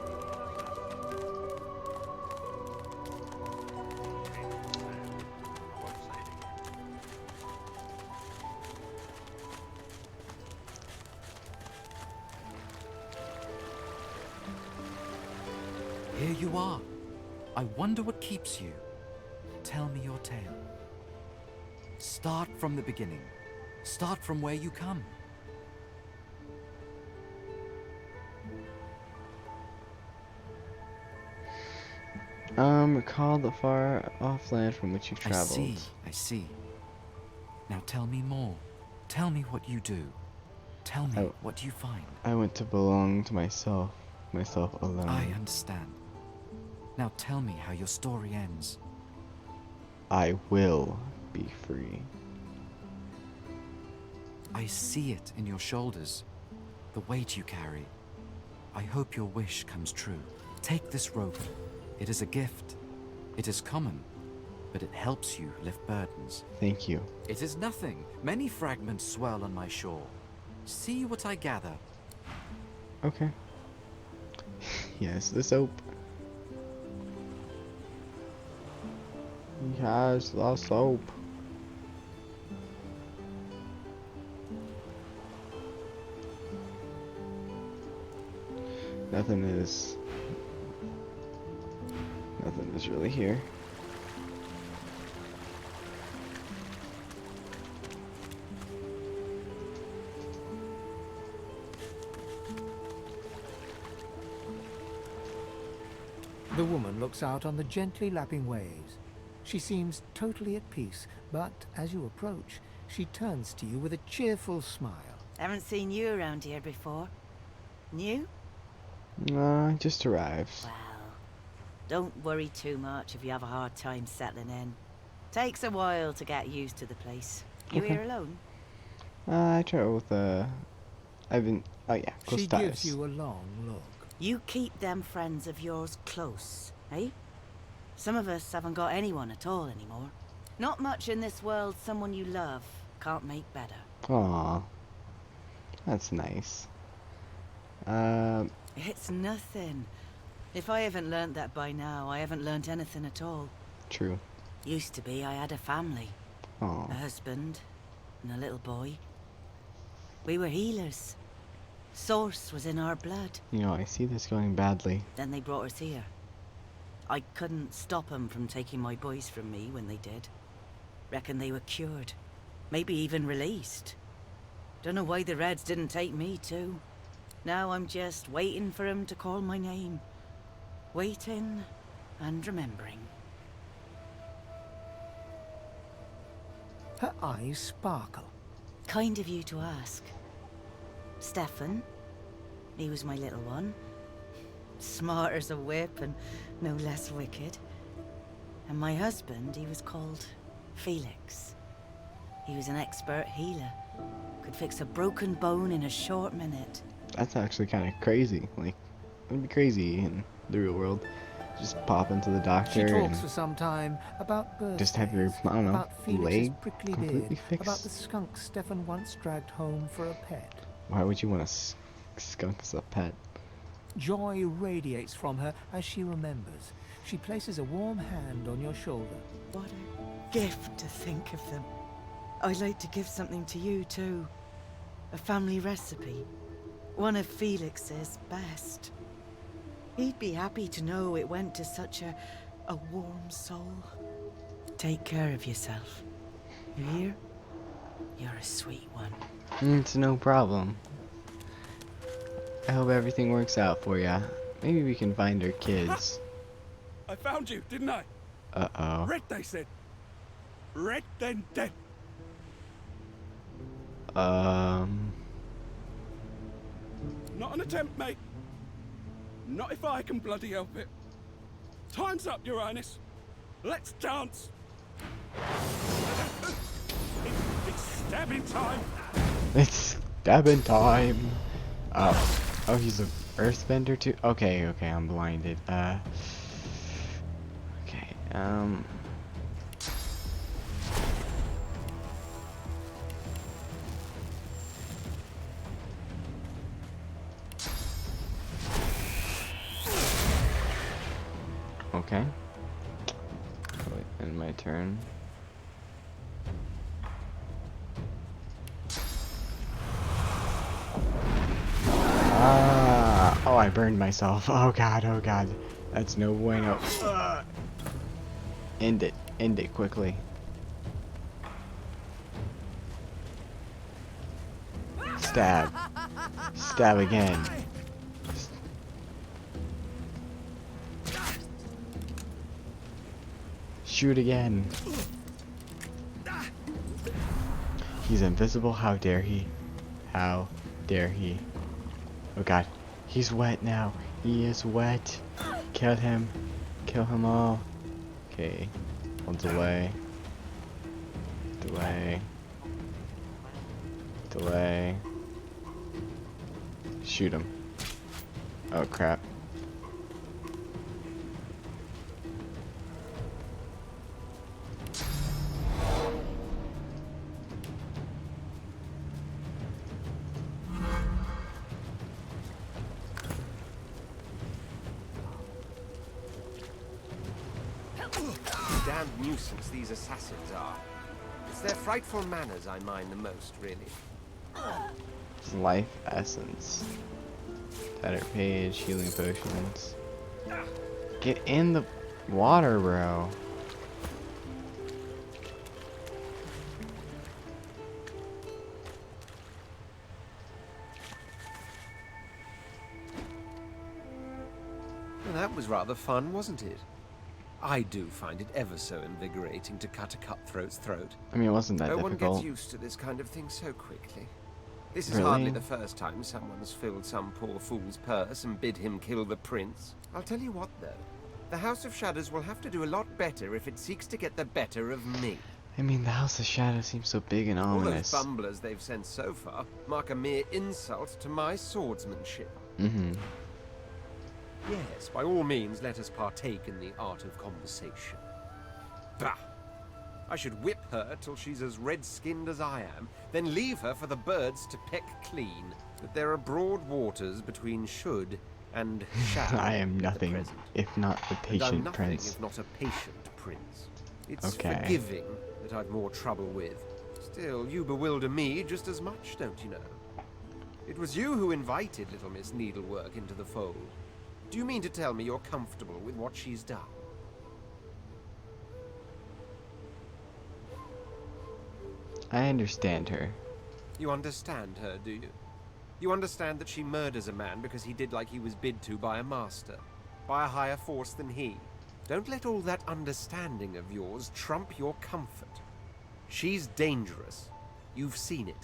Here you are. I wonder what keeps you. Tell me your tale. Start from the beginning. Start from where you come. Recall the far off land from which you've traveled. I see. Now tell me more. Tell me what you do. Tell me what you find. I went to belong to myself alone. I understand. Now tell me how your story ends. I will be free. I see it in your shoulders, the weight you carry. I hope your wish comes true. Take this rope. It is a gift. It is common, but it helps you lift burdens. Thank you. It is nothing. Many fragments swirl on my shore. See what I gather. Okay. Yes, the soap. Yes, the soap. Nothing is really here. The woman looks out on the gently lapping waves. She seems totally at peace, but as you approach, she turns to you with a cheerful smile. Haven't seen you around here before. New? Just arrived. Well, don't worry too much if you have a hard time settling in. Takes a while to get used to the place. You Okay. here alone? I travel with I've been. Oh yeah, close She ties. gives you a long look. You keep them friends of yours close, eh? Some of us haven't got anyone at all anymore. Not much in this world someone you love can't make better. Aw, that's nice. It's nothing. If I haven't learnt that by now, I haven't learnt anything at all. True. Used to be I had a family. Aw. A husband and a little boy. We were healers. Source was in our blood. You know, I see this going badly. Then they brought us here. I couldn't stop them from taking my boys from me when they did. Reckon they were cured. Maybe even released. Don't know why the Reds didn't take me too. Now I'm just waiting for them to call my name. Waiting and remembering. Her eyes sparkle. Kind of you to ask. Stefan, he was my little one. Smart as a whip and no less wicked. And my husband, he was called Felix. He was an expert healer. Could fix a broken bone in a short minute. That's actually kind of crazy. Like, it'd be crazy in the real world. Just pop into the doctor She talks and for some time about birthdays, just have your, I don't know, about Felix's leg prickly completely beard, fixed. about the skunk Stefan once dragged home for a pet. Why would you want a skunk as a pet? Joy radiates from her as she remembers. She places a warm hand on your shoulder. What a gift to think of them. I'd like to give something to you too. A family recipe. One of Felix's best. He'd be happy to know it went to such a warm soul. Take care of yourself. You hear? You're a sweet one. It's no problem. I hope everything works out for ya. Maybe we can find our kids. I found you, didn't I? Uh-oh. Red, they said. Red, then dead. Not an attempt, mate. Not if I can bloody help it. Time's up, Your Highness. Let's dance. It's stabbing time. It's stabbing time. Oh. Oh, he's an earthbender too? Okay, okay, I'm blinded. Okay, okay. Wait, end my turn. Oh, I burned myself. Oh god, oh god. That's no bueno. End it quickly. Stab. Stab again. Shoot again. He's invisible, how dare he? How dare he? Oh god. He's wet now. He is wet. Kill him. Kill him all. Okay. I'll delay. Delay. Delay. Shoot him. Oh crap. Damned nuisance these assassins are. It's their frightful manners I mind the most, really. Life essence. Tattered page, healing potions. Get in the water, bro. Well, that was rather fun, wasn't it? I do find it ever so invigorating to cut a cutthroat's throat. I mean, it wasn't that no one difficult. gets used to this kind of thing so quickly. This is Really? hardly the first time someone's filled some poor fool's purse and bid him kill the prince. I'll tell you what, though. The House of Shadows will have to do a lot better if it seeks to get the better of me. I mean, the House of Shadows seems so big and All those ominous. bumblers they've sent so far mark a mere insult to my swordsmanship. Mm-hmm. Yes, by all means, let us partake in the art of conversation. Bah! I should whip her till she's as red-skinned as I am, then leave her for the birds to peck clean. But there are broad waters between should and shall. I am nothing if not the And I'm patient nothing prince. if not a patient prince. It's Okay. forgiving that I've more trouble with. Still, you bewilder me just as much, don't you know? It was you who invited little Miss Needlework into the fold. Do you mean to tell me you're comfortable with what she's done? I understand her. You understand her, do you? You understand that she murders a man because he did like he was bid to by a master, by a higher force than he. Don't let all that understanding of yours trump your comfort. She's dangerous. You've seen it.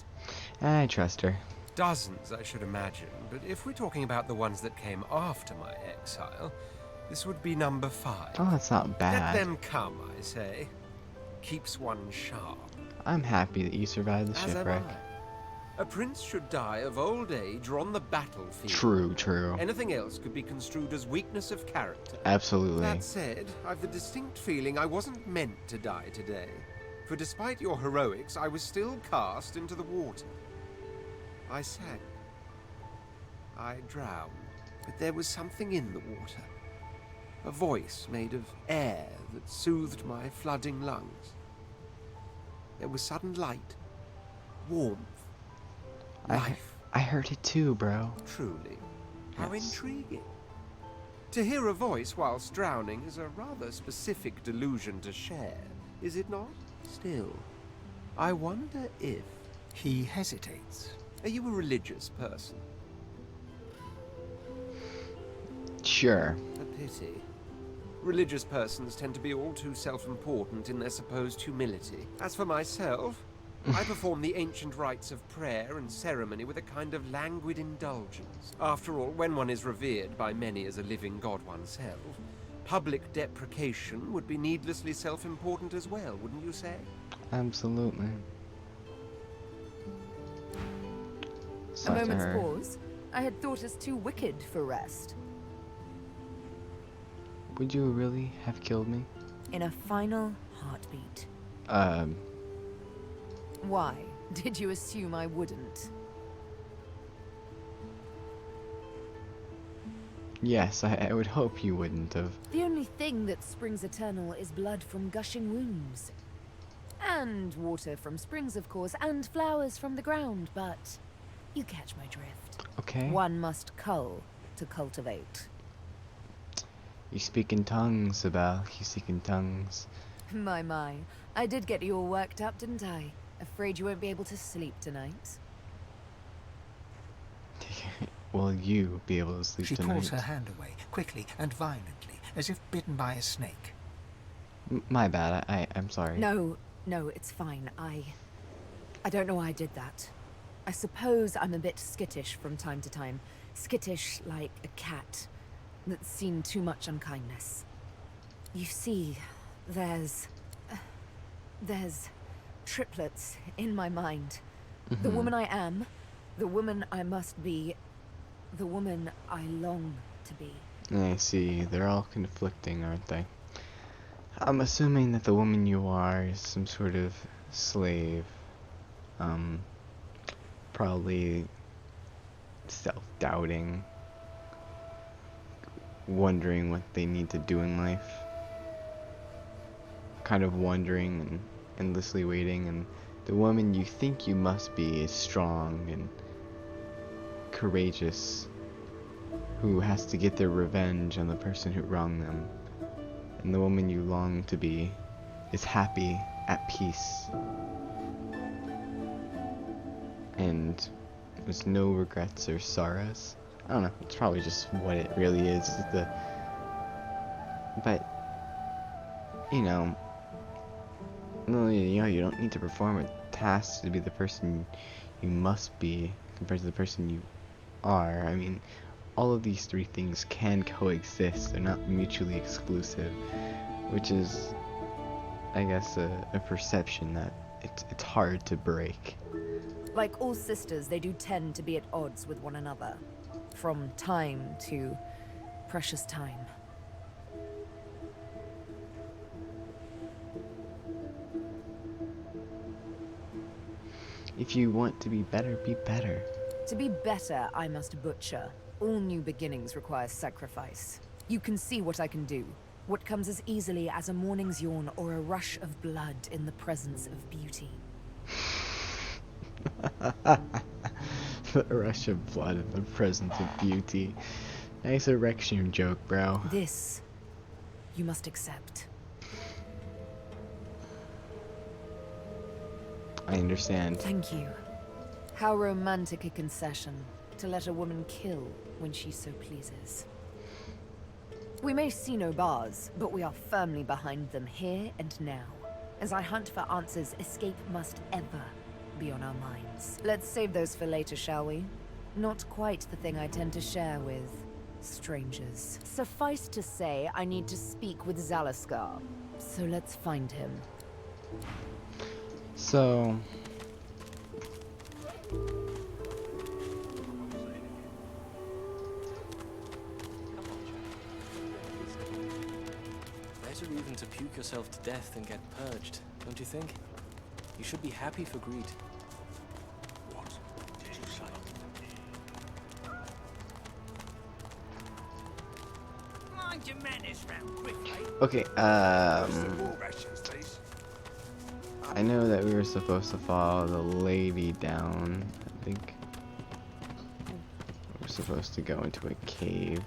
I trust her. Dozens, I should imagine, but if we're talking about the ones that came after my exile, this would be number 5. Oh, that's not bad. Let them come, I say. Keeps one sharp. I'm happy that you survived the As am shipwreck. I. A prince should die of old age or on the battlefield. True, true. Anything else could be construed as weakness of character. Absolutely. That said, I've the distinct feeling I wasn't meant to die today. For despite your heroics, I was still cast into the water. I sank. I drowned. But there was something in the water. A voice made of air that soothed my flooding lungs. There was sudden light, warmth, life. I heard it too, bro. Truly. How intriguing. To hear a voice whilst drowning is a rather specific delusion to share, is it not? Still, I wonder if... He hesitates. Are you a religious person? Sure. A pity. Religious persons tend to be all too self-important in their supposed humility. As for myself, I perform the ancient rites of prayer and ceremony with a kind of languid indulgence. After all, when one is revered by many as a living god oneself, public deprecation would be needlessly self-important as well, wouldn't you say? Absolutely. A moment's pause. I had thought us too wicked for rest. Would you really have killed me? In a final heartbeat. Why? Did you assume I wouldn't? Yes, I would hope you wouldn't have. The only thing that springs eternal is blood from gushing wounds. And water from springs, of course, and flowers from the ground, but you catch my drift. Okay. One must cull to cultivate. You speak in tongues, Abel. You speak in tongues. My. I did get you all worked up, didn't I? Afraid you won't be able to sleep tonight. Will you be able to sleep She tonight? pulls her hand away, quickly and violently, as if bitten by a snake. My bad. I'm sorry. No, it's fine. I don't know why I did that. I suppose I'm a bit skittish from time to time. Skittish like a cat that's seen too much unkindness. You see, there's triplets in my mind. The woman I am, the woman I must be, the woman I long to be. I see. They're all conflicting, aren't they? I'm assuming that the woman you are is some sort of slave. Probably self-doubting, wondering what they need to do in life. Kind of wondering and endlessly waiting, and the woman you think you must be is strong and courageous, who has to get their revenge on the person who wronged them. And the woman you long to be is happy, at peace, and there's no regrets or sorrows. I don't know, it's probably just what it really is. But you know, you don't need to perform a task to be the person you must be compared to the person you are. I mean, all of these three things can coexist. They're not mutually exclusive, which is, I guess, a perception that it's hard to break. Like all sisters, they do tend to be at odds with one another. From time to precious time. If you want to be better, be better. To be better, I must butcher. All new beginnings require sacrifice. You can see what I can do. What comes as easily as a morning's yawn or a rush of blood in the presence of beauty. The rush of blood in the presence of beauty. Nice erection joke, bro. This, you must accept. I understand. Thank you. How romantic a concession, to let a woman kill when she so pleases. We may see no bars, but we are firmly behind them here and now. As I hunt for answers, escape must ever be on our minds. Let's save those for later, shall we? Not quite the thing I tend to share with strangers. Suffice to say, I need to speak with Zalaskar. So let's find him. So... Better even to puke yourself to death than get purged, don't you think? You should be happy for greed. What did you say? Mind your manners round quickly. Okay, More rations, please. I know that we were supposed to follow the lady down. I think we're supposed to go into a cave.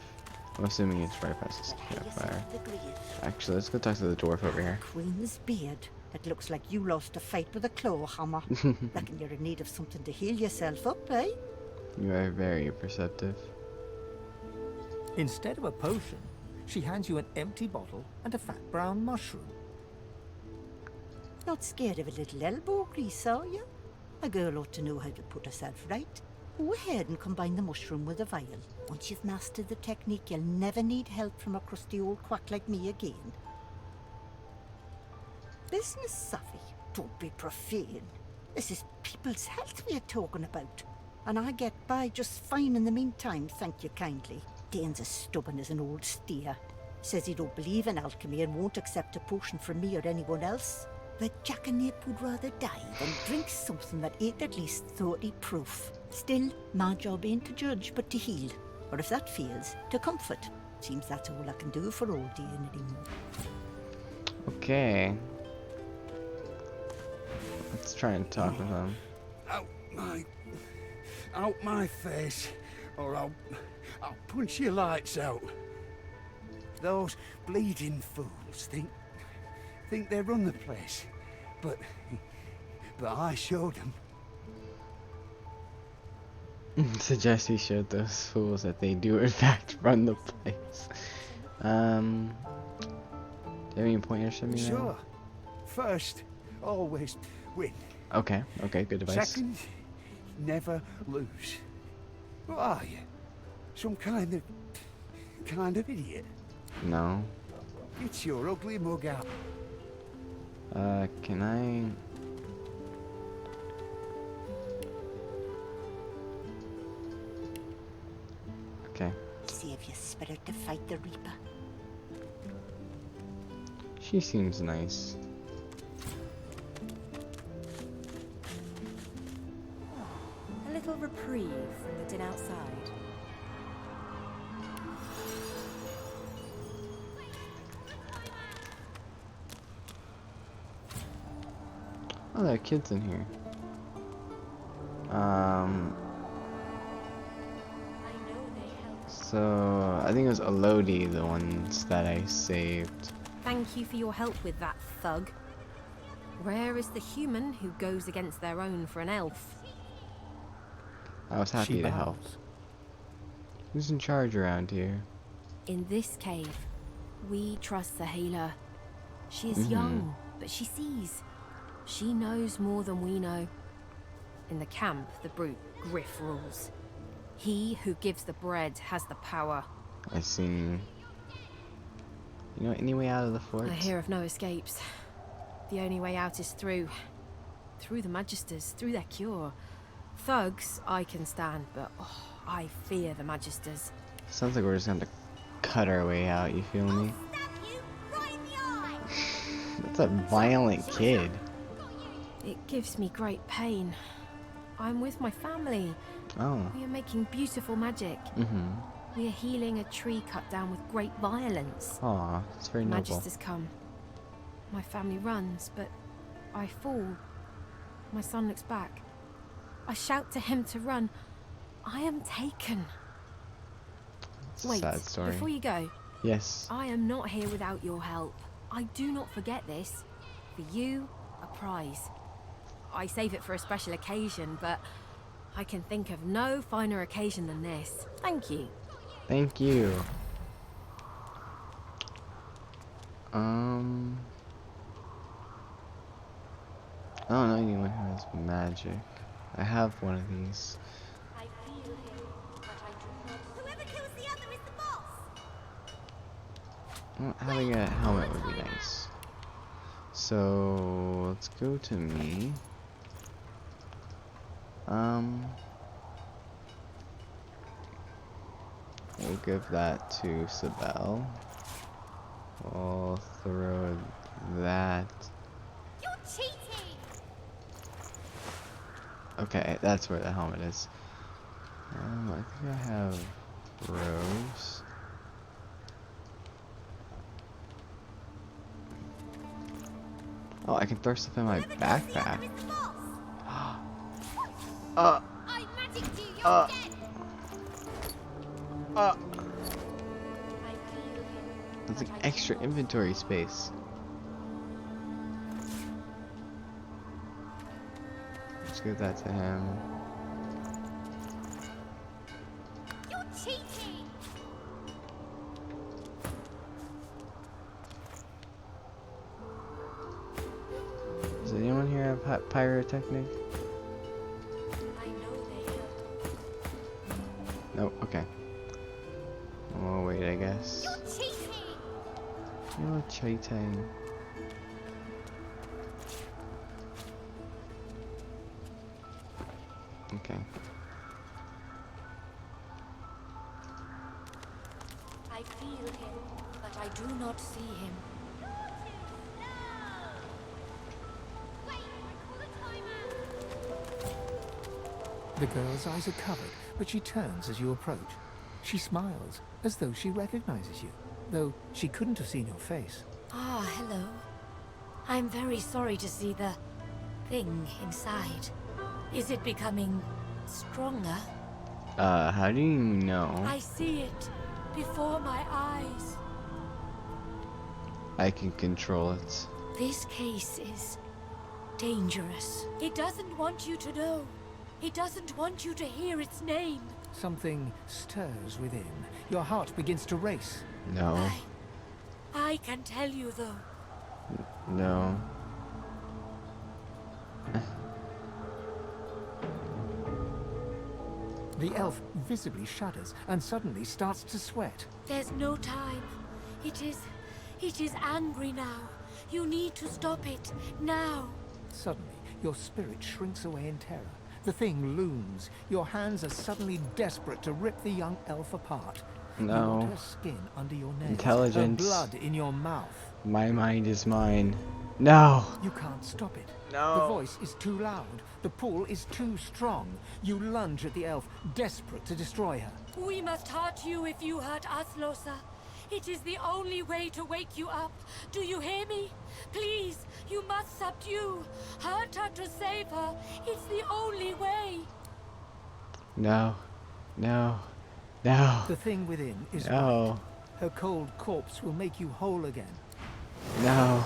I'm assuming it's right past this campfire. Actually, let's go talk to the dwarf over here. Queen's beard. It looks like you lost a fight with a claw hammer. Reckon you're in need of something to heal yourself up, eh? You are very perceptive. Instead of a potion, she hands you an empty bottle and a fat brown mushroom. Not scared of a little elbow grease, are you? A girl ought to know how to put herself right. Go ahead and combine the mushroom with a vial. Once you've mastered the technique, you'll never need help from a crusty old quack like me again. Business savvy. Don't be profane. This is people's health we're talking about. And I get by just fine in the meantime, thank you kindly. Dane's as stubborn as an old steer. Says he don't believe in alchemy and won't accept a potion from me or anyone else. But Jackanap would rather die than drink something that ain't at least 30 proof. Still, my job ain't to judge, but to heal. Or if that fails, to comfort. Seems that's all I can do for old Dane anymore. Okay. Let's try and talk with him. Out my face, or I'll punch your lights out. Those bleeding fools think they run the place, but I showed them. Suggest he showed those fools that they do in fact run the place. Do you have any pointers for me? Sure. First, always win. Okay, good advice. Second, never lose. What are you? Some kind of idiot? No. It's your ugly mug out. Can I... Okay. Save your spirit to fight the Reaper. She seems nice. A little reprieve from the din outside. Oh, there are kids in here. So I think it was Elodie, the ones that I saved. Thank you for your help with that, thug. Rare is the human who goes against their own for an elf. I was happy to help. Who's in charge around here? In this cave, we trust the healer. She is young, but she sees. She knows more than we know. In the camp, the brute Griff rules. He who gives the bread has the power. I see. You know any way out of the fort? I hear of no escapes. The only way out is through the Magisters, through their cure. Thugs I can stand, but I fear the Magisters. Sounds like we're just gonna have to cut our way out, you feel me? That's a violent kid. It gives me great pain. I'm with my family. Oh. We are making beautiful magic. We are healing a tree cut down with great violence. Aw, it's very noble. Magisters come. My family runs, but I fall. My son looks back. I shout to him to run. I am taken. It's a Wait, sad story. before you go. Yes. I am not here without your help. I do not forget this. For you, a prize. I save it for a special occasion, but I can think of no finer occasion than this. Thank you. Thank you. I don't know anyone who has magic. I have one of these. Whoever kills the other is the boss. Well, having a helmet would be nice. So let's go to me. We'll give that to Sibel. We'll throw that. You're cheating. Okay, that's where the helmet is. I think I have Rose. Oh, I can throw stuff in my backpack. I magicked you. You're dead. That's like extra inventory space. Let's give that to him. You're cheating. Does anyone here have pyrotechnic? Nope, okay. Oh, wait, I guess. You're cheating. Okay. I feel him, but I do not see him. The girl's eyes are covered, but she turns as you approach. She smiles, as though she recognizes you, though she couldn't have seen your face. Ah, hello. I'm very sorry to see the thing inside. Is it becoming stronger? How do you know? I see it before my eyes. I can control it. This case is dangerous. It doesn't want you to know. It doesn't want you to hear its name. Something stirs within. Your heart begins to race. No. I can tell you, though. No. The elf visibly shudders and suddenly starts to sweat. There's no time. It is angry now. You need to stop it, now. Suddenly, your spirit shrinks away in terror. The thing looms. Your hands are suddenly desperate to rip the young elf apart. No. You want her skin under your nails. Intelligence. Her blood in your mouth. My mind is mine. No. You can't stop it. No. The voice is too loud. The pull is too strong. You lunge at the elf, desperate to destroy her. We must hurt you if you hurt us, Losa. It is the only way to wake you up. Do you hear me? Please, you must subdue. Hurt her to save her. It's the only way. No. No. No. The thing within is No. right. Her cold corpse will make you whole again. No.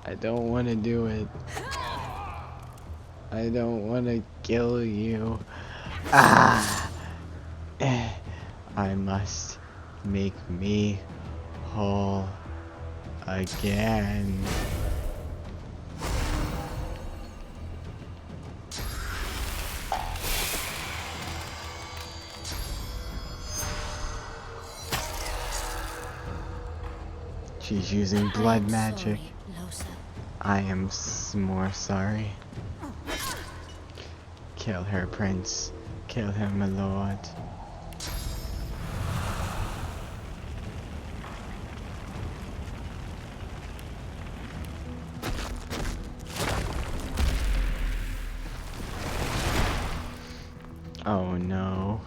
I don't want to do it. I don't want to kill you. Ah! I must make me whole again. She's using blood magic. I am more sorry. Kill her, Prince. Kill him, my lord. Oh no.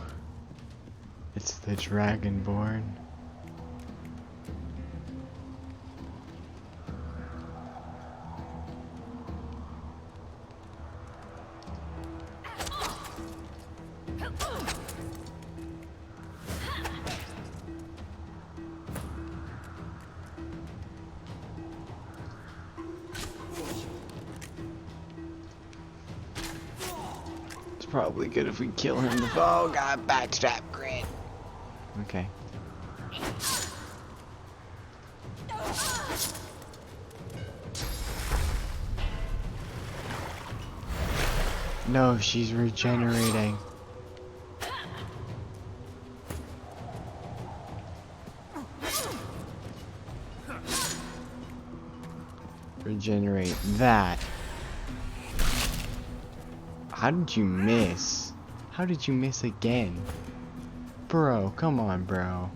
It's the Dragonborn. Probably good if we kill him before. Oh god, backstrap grid. Okay. No, she's regenerating. Regenerate that. How did you miss? How did you miss again? Bro, come on, bro.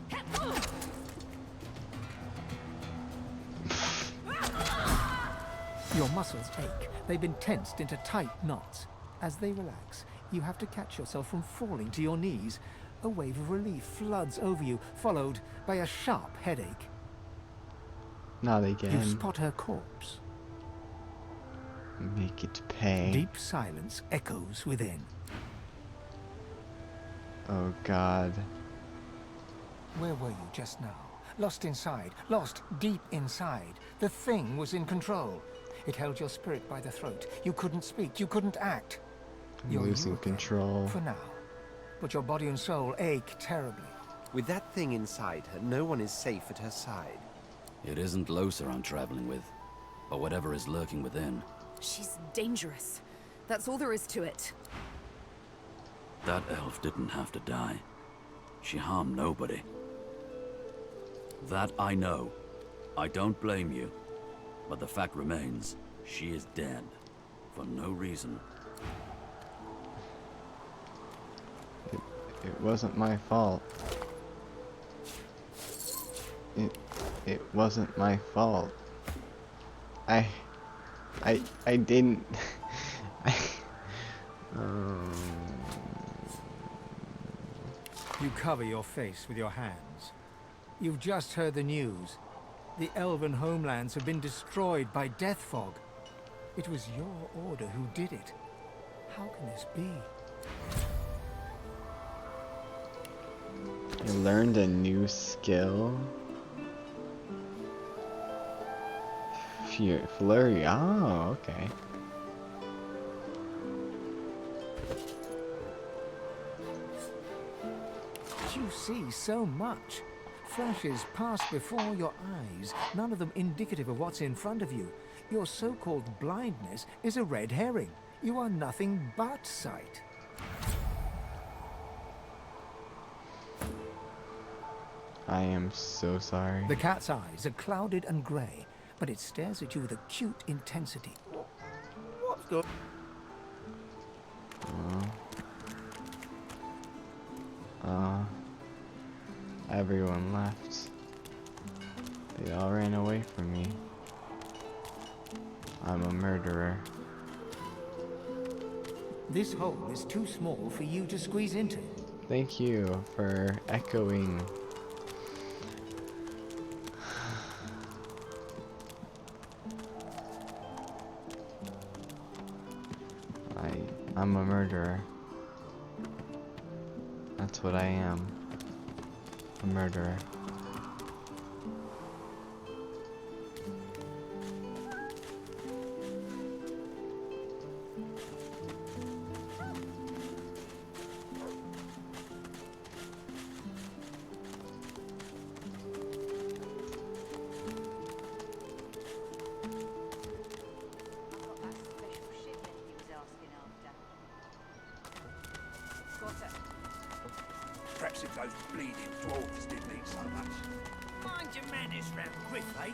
Your muscles ache. They've been tensed into tight knots. As they relax, you have to catch yourself from falling to your knees. A wave of relief floods over you, followed by a sharp headache. Not You again. spot her corpse. Make it pay. Deep silence echoes within. Oh God. Where were you just now? Lost inside, lost deep inside. The thing was in control. It held your spirit by the throat. You couldn't speak, you couldn't act. You're Losing control. for now. But your body and soul ache terribly. With that thing inside her, no one is safe at her side. It isn't Losa I'm traveling with, but whatever is lurking within. She's dangerous. That's all there is to it. That elf didn't have to die. She harmed nobody. That I know. I don't blame you. But the fact remains, she is dead. For no reason. It wasn't my fault. It wasn't my fault. I didn't. You cover your face with your hands. You've just heard the news. The elven homelands have been destroyed by death fog. It was your order who did it. How can this be? You learned a new skill. Flurry. Oh, okay. You see so much. Flashes pass before your eyes, none of them indicative of what's in front of you. Your so-called blindness is a red herring. You are nothing but sight. I am so sorry. The cat's eyes are clouded and grey, but it stares at you with acute intensity. What's good? Everyone left. They all ran away from me. I'm a murderer. This hole is too small for you to squeeze into. Thank you for echoing. I'm a murderer. That's what I am. A murderer. Perhaps if those bleeding dwarves didn't eat so much. Mind your manners round Griff, eh?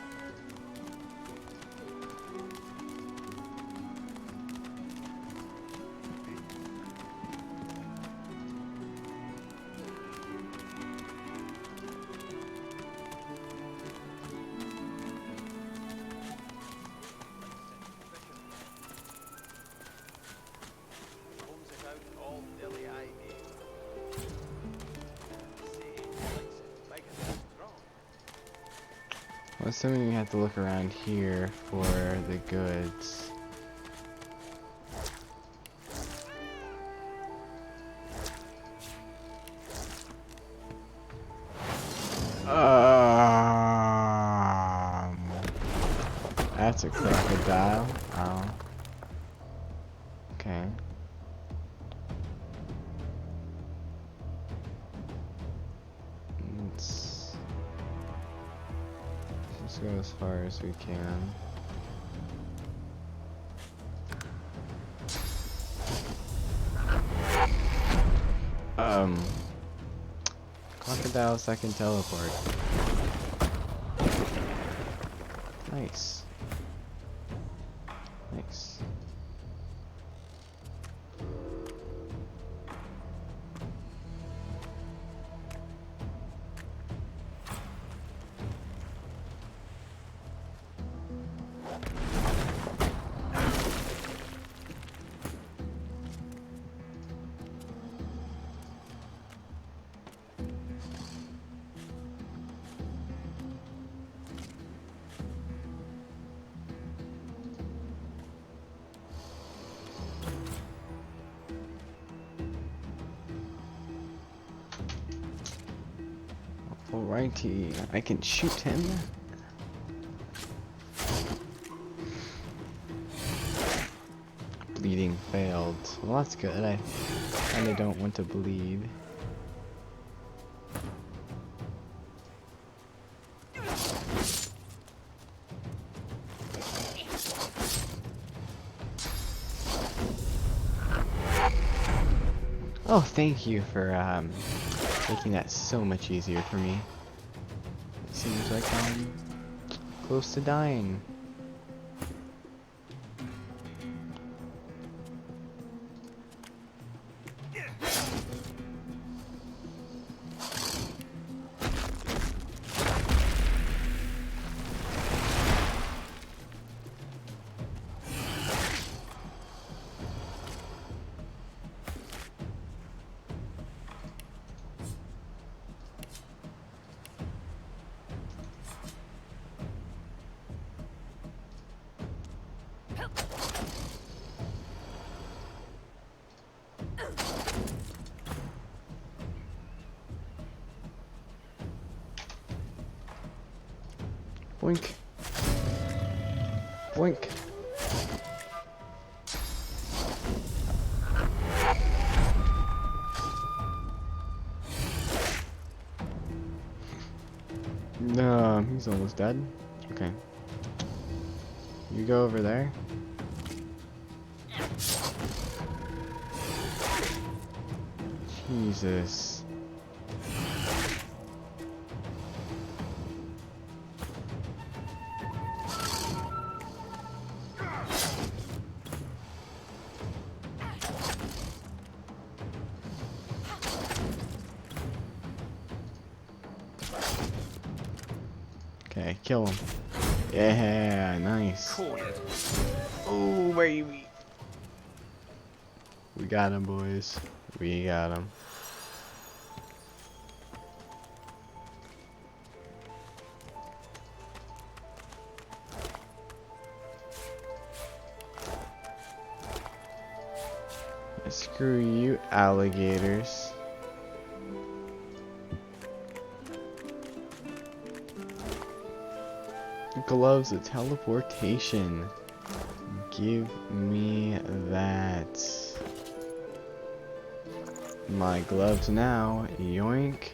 I'm assuming we have to look around here for the goods. That's a crocodile. Oh. Okay. Let's go as far as we can. Crocodiles that can teleport. Nice. Nice. Alrighty, I can shoot him. Bleeding failed. Well, that's good. I kinda don't want to bleed. Oh, thank you for making that so much easier for me. It seems like I'm close to dying. Boink. Boink. No, he's almost dead. Okay. You go over there. Jesus. Okay, kill him. Yeah, nice. Oh, baby. We got him, boys. We got him. Screw you, alligators. Gloves of teleportation. Give me that. My gloves now. Yoink.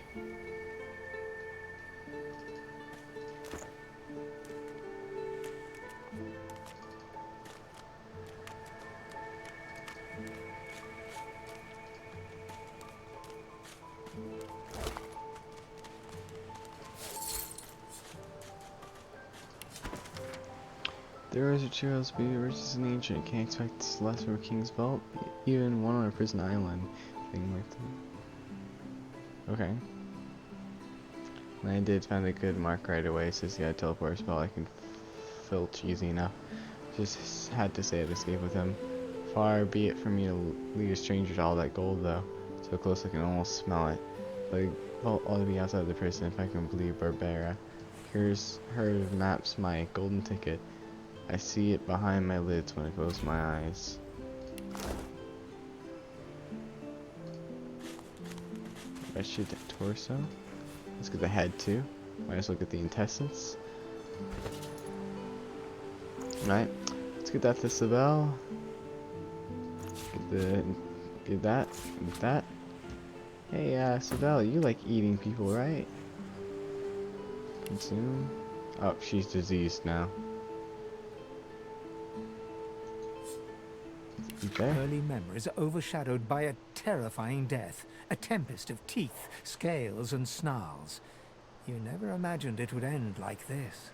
There is a trails be riches an ancient. Can't expect less from a king's vault. Even one on a prison island. Thing like that. Okay. And I did find a good mark right away. Says yeah, teleport spell I can filch easy enough. Just had to say I'd escape with him. Far be it from me to lead a stranger to all that gold though. So close I can almost smell it. The vault ought to be outside the prison if I can believe Barbara. Here's her maps my golden ticket. I see it behind my lids when I close my eyes. Wretched torso. Let's get the head too. Might as well get the intestines. Right. Let's get that to Sabelle. Get that. Get that. Hey, Sabelle, you like eating people, right? Consume. Oh, she's diseased now. Early memories are overshadowed by a terrifying death, a tempest of teeth, scales, and snarls. You never imagined it would end like this.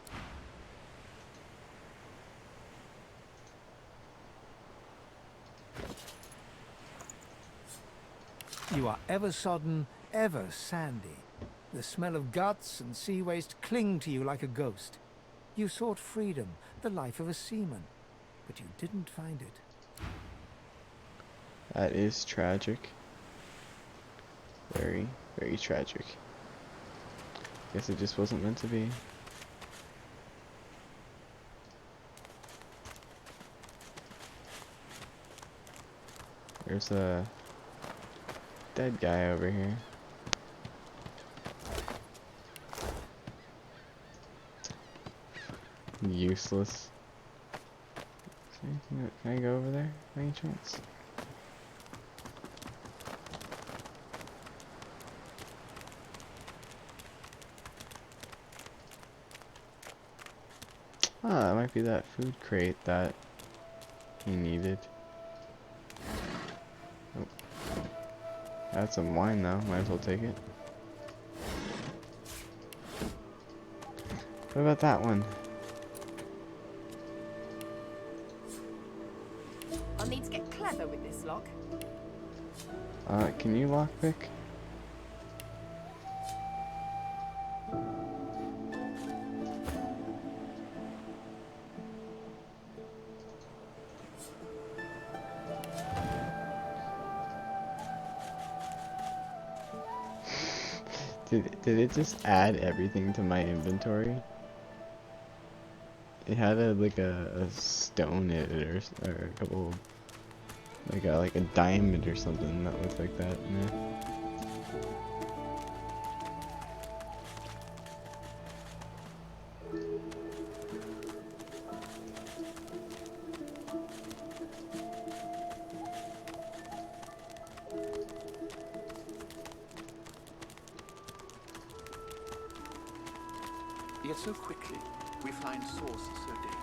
You are ever sodden, ever sandy. The smell of guts and sea waste cling to you like a ghost. You sought freedom, the life of a seaman, but you didn't find it. That is tragic. Very, very tragic. Guess it just wasn't meant to be. There's a dead guy over here. Useless. Can I go over there by any chance? Ah, that might be that food crate that he needed. Oh. I had some wine though, might as well take it. What about that one? I'll need to get clever with this lock. Can you lockpick? Did it just add everything to my inventory? It had like a stone in it or a couple like a diamond or something that looked like that. Yeah. Yet so quickly we find sources so dangerous.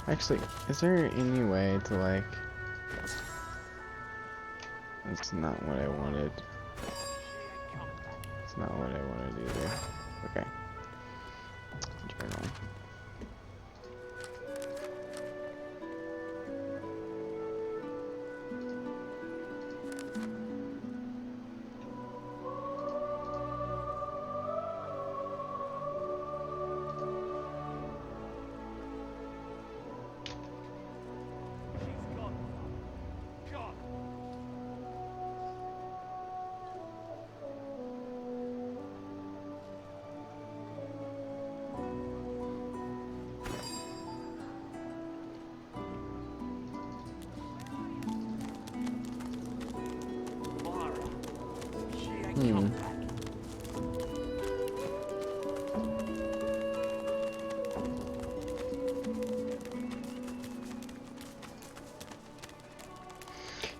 Actually, is there any way to like... That's not what I wanted. It's not what I wanted either. Okay. Journal.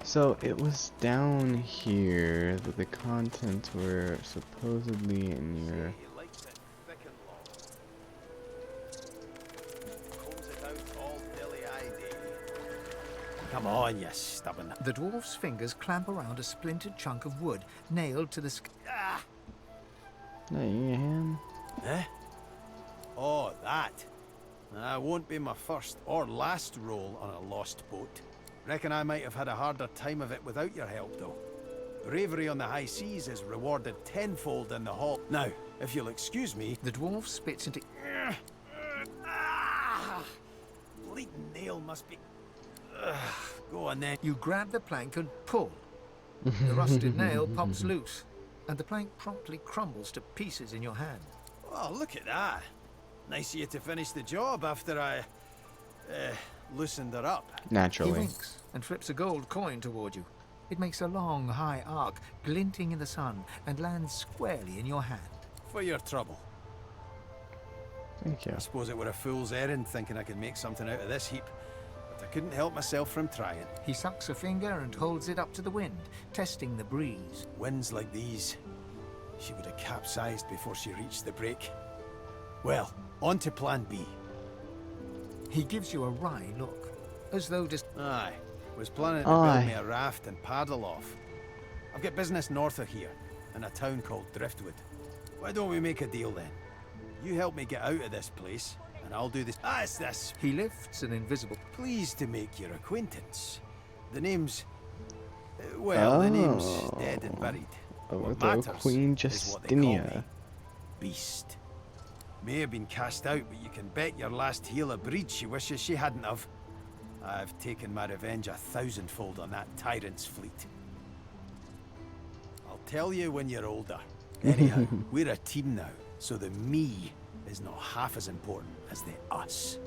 So it was down here that the contents were supposedly in your... Come on, you stubborn... The dwarf's fingers clamp around a splintered chunk of wood, nailed to the Ah! No, you need a hand? Eh? Oh, that. That won't be my first or last roll on a lost boat. Reckon I might have had a harder time of it without your help, though. Bravery on the high seas is rewarded tenfold in the hall. Now, if you'll excuse me... The dwarf spits into... Ah! Bleeding nail must be... Go on then. You grab the plank and pull. The rusted nail pops loose, and the plank promptly crumbles to pieces in your hand. Oh, look at that. Nice of you to finish the job after I... loosened her up. Naturally. He winks and flips a gold coin toward you. It makes a long, high arc, glinting in the sun, and lands squarely in your hand. For your trouble. Thank you. I suppose it were a fool's errand thinking I could make something out of this heap, but I couldn't help myself from trying. He sucks a finger and holds it up to the wind, testing the breeze. Winds like these, she would have capsized before she reached the break. Well, on to plan B. He gives you a wry look, as though just... Aye. Was planning to build me a raft and paddle off. I've got business north of here, in a town called Driftwood. Why don't we make a deal then? You help me get out of this place, and I'll do this. Ah, it's this. He lifts an invisible... Pleased to make your acquaintance. The name's... well, the name's dead and buried. What matters Queen is what they call me. Justinia. Beast. May have been cast out, but you can bet your last heel of breed she wishes she hadn't have. I've taken my revenge 1,000-fold on that tyrant's fleet. I'll tell you when you're older. Anyhow, we're a team now, so the me is not half as important as the us.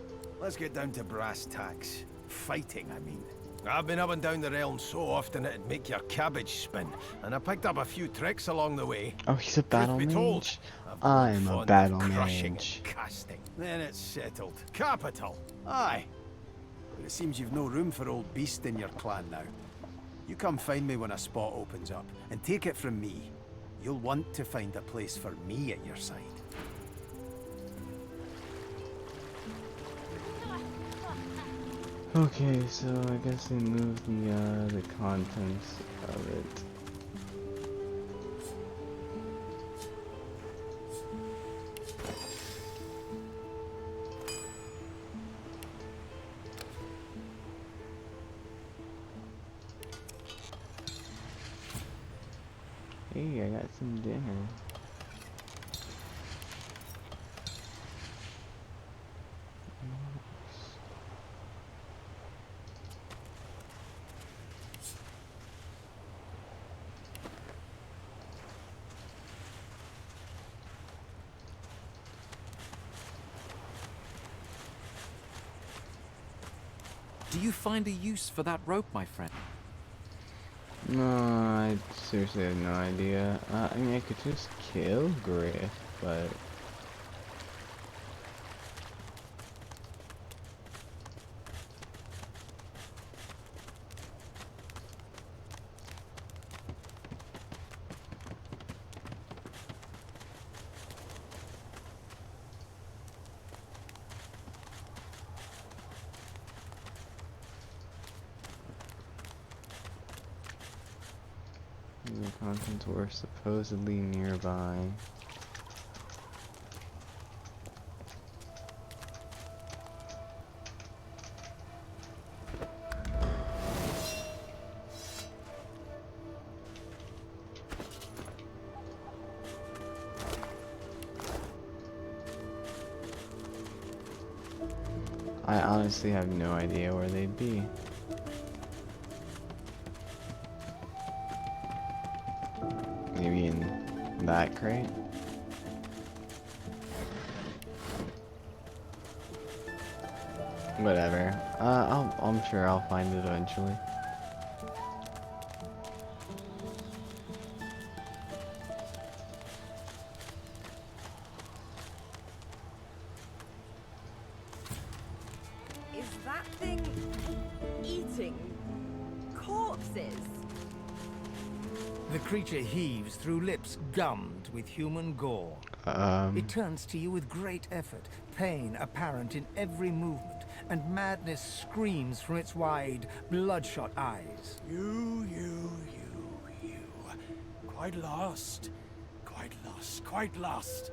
Let's get down to brass tacks. Fighting, I mean. I've been up and down the realm so often it'd make your cabbage spin, and I picked up a few tricks along the way. Oh, he's a battle Truth be told, mage? I'm a battle crushing mage. and casting. Then it's settled. Capital. Aye. But it seems you've no room for old Beast in your clan now. You come find me when a spot opens up, and take it from me. You'll want to find a place for me at your side. Okay, so I guess they moved the contents of it. Hey, I got some dinner. Do you find a use for that rope, my friend? No, I seriously have no idea. I mean, I could just kill Griff, but... The contents were supposedly nearby. I honestly have no idea where they'd be. Maybe in that crate? Whatever. I'm sure I'll find it eventually. Is that thing eating corpses? The creature heaves through lips gummed with human gore. It turns to you with great effort, pain apparent in every movement, and madness screams from its wide, bloodshot eyes. You. Quite lost. Quite lost.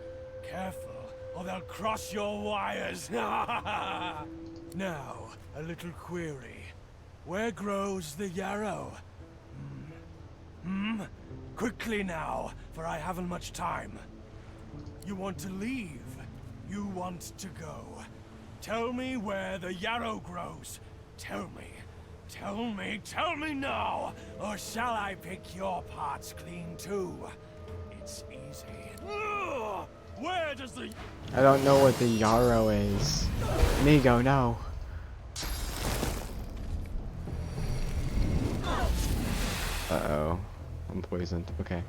Careful, or they'll cross your wires. Now, a little query. Where grows the yarrow? Quickly now, for I haven't much time. You want to leave? You want to go? Tell me where the yarrow grows. Tell me now, or shall I pick your parts clean too? It's easy. Ugh! Where does the... I don't know what the yarrow is. Nigo, no. Uh-oh. I'm poisoned. Okay.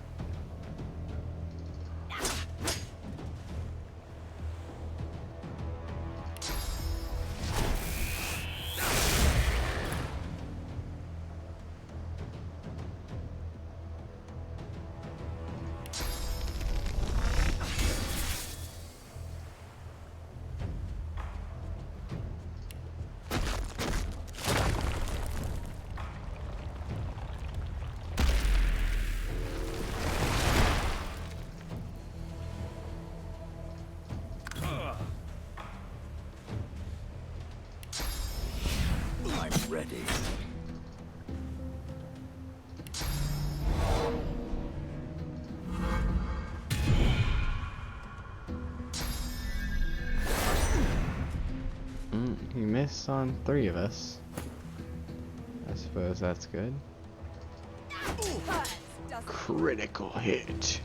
miss on 3 of us. I suppose that's good. Critical hit.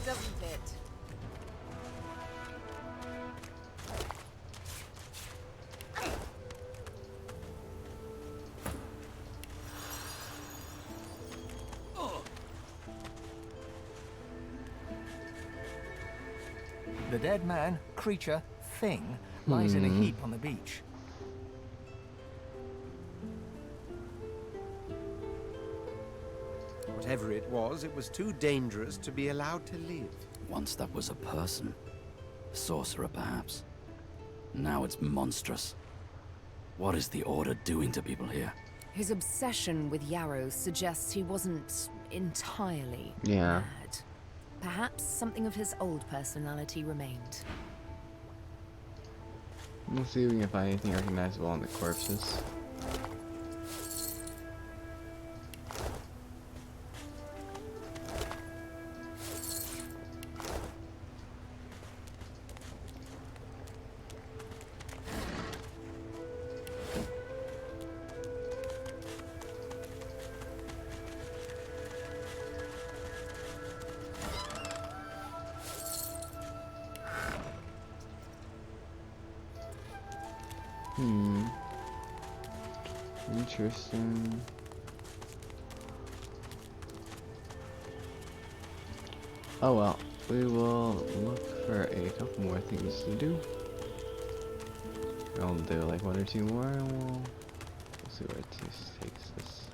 Doesn't it? The dead man, creature, thing lies in a heap on the beach. Whatever it was too dangerous to be allowed to live. Once that was a person. Sorcerer, perhaps. Now it's monstrous. What is the Order doing to people here? His obsession with Yarrow suggests he wasn't entirely Yeah. mad. Perhaps something of his old personality remained. We'll see if we can find anything recognizable on the corpses. Interesting. Oh well, we will look for a couple more things to do. I'll do like 1 or 2 more and we'll see where it takes us.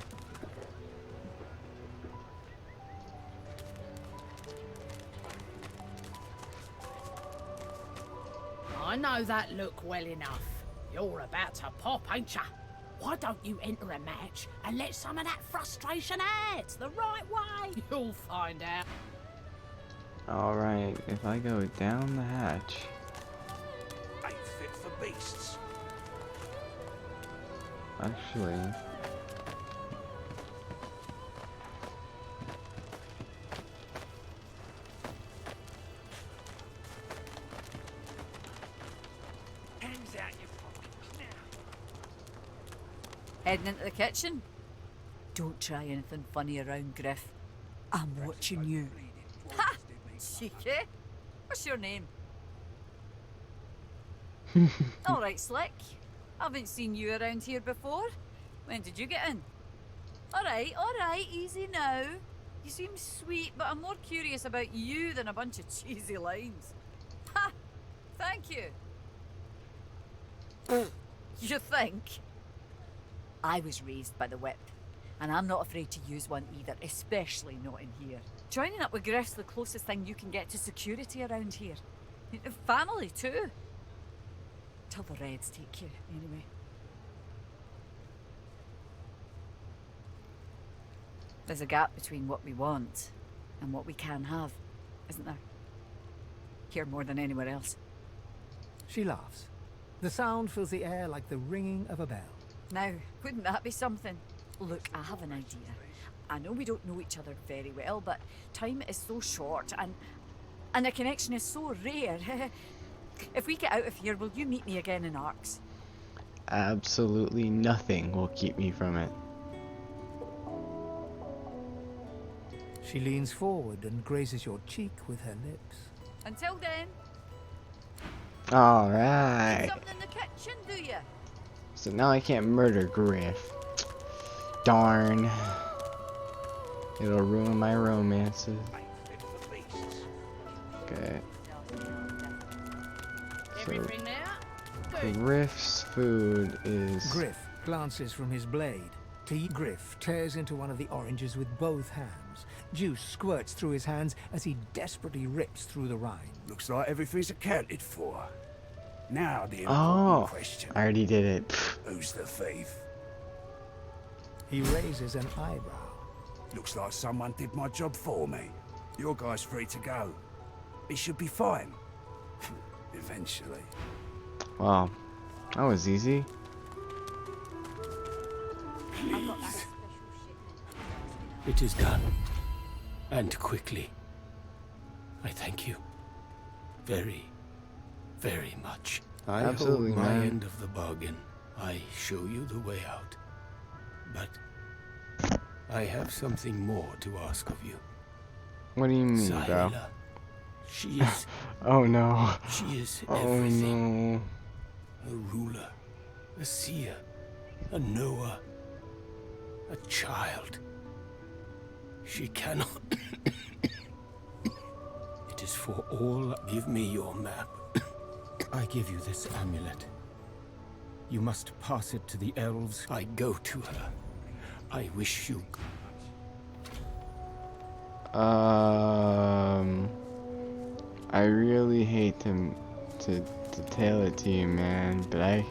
I know that look well enough. You're about to pop, ain't ya? Why don't you enter a match and let some of that frustration out the right way? You'll find out. Alright, if I go down the hatch. Ain't fit for beasts. Actually. Hands out your pockets now. Heading into the kitchen? Don't try anything funny around, Griff. I'm watching you. Ha! Cheeky. What's your name? All right, Slick. Haven't seen you around here before. When did you get in? All right, easy now. You seem sweet, but I'm more curious about you than a bunch of cheesy lines. Ha! Thank you. You think? I was raised by the whip, and I'm not afraid to use one either, especially not in here. Joining up with Griff's the closest thing you can get to security around here. Family, too. Till the Reds take you, anyway. There's a gap between what we want and what we can have, isn't there? Here more than anywhere else. She laughs. The sound fills the air like the ringing of a bell. Now, wouldn't that be something? Look, I have an idea. I know we don't know each other very well, but time is so short and a connection is so rare. If we get out of here, will you meet me again in Arx? Absolutely nothing will keep me from it. She leans forward and grazes your cheek with her lips. Until then. Alright. Something in the kitchen, do you? So now I can't murder Griff. Darn. It'll ruin my romances. Okay. So Griff's food is... Griff glances from his blade. Griff tears into one of the oranges with both hands. Juice squirts through his hands as he desperately rips through the rind. Looks like everything's accounted for. Now the Oh, important question. I already did it. Who's the thief? He raises an eyebrow. Looks like someone did my job for me. Your guy's free to go. He should be fine. Eventually. Well, That was easy. Please. It is done. And quickly. I thank you. Very, very much. I Absolutely, hold my man. end of the bargain. I show you the way out. But I have something more to ask of you. What do you mean, bro? Sahila. She is... Oh no. She is Oh everything. no. A ruler, a seer, a knower, a child. She cannot... It is for all. Give me your map. I give you this amulet. You must pass it to the elves. I go to her. I wish you... I really hate to tell it to you, man, but I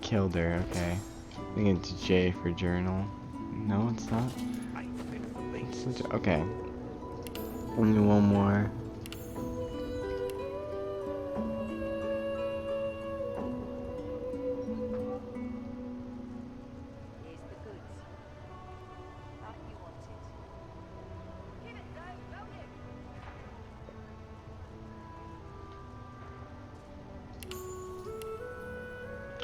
killed her. Okay, I think it's J for journal. No, it's not. Okay, only one more.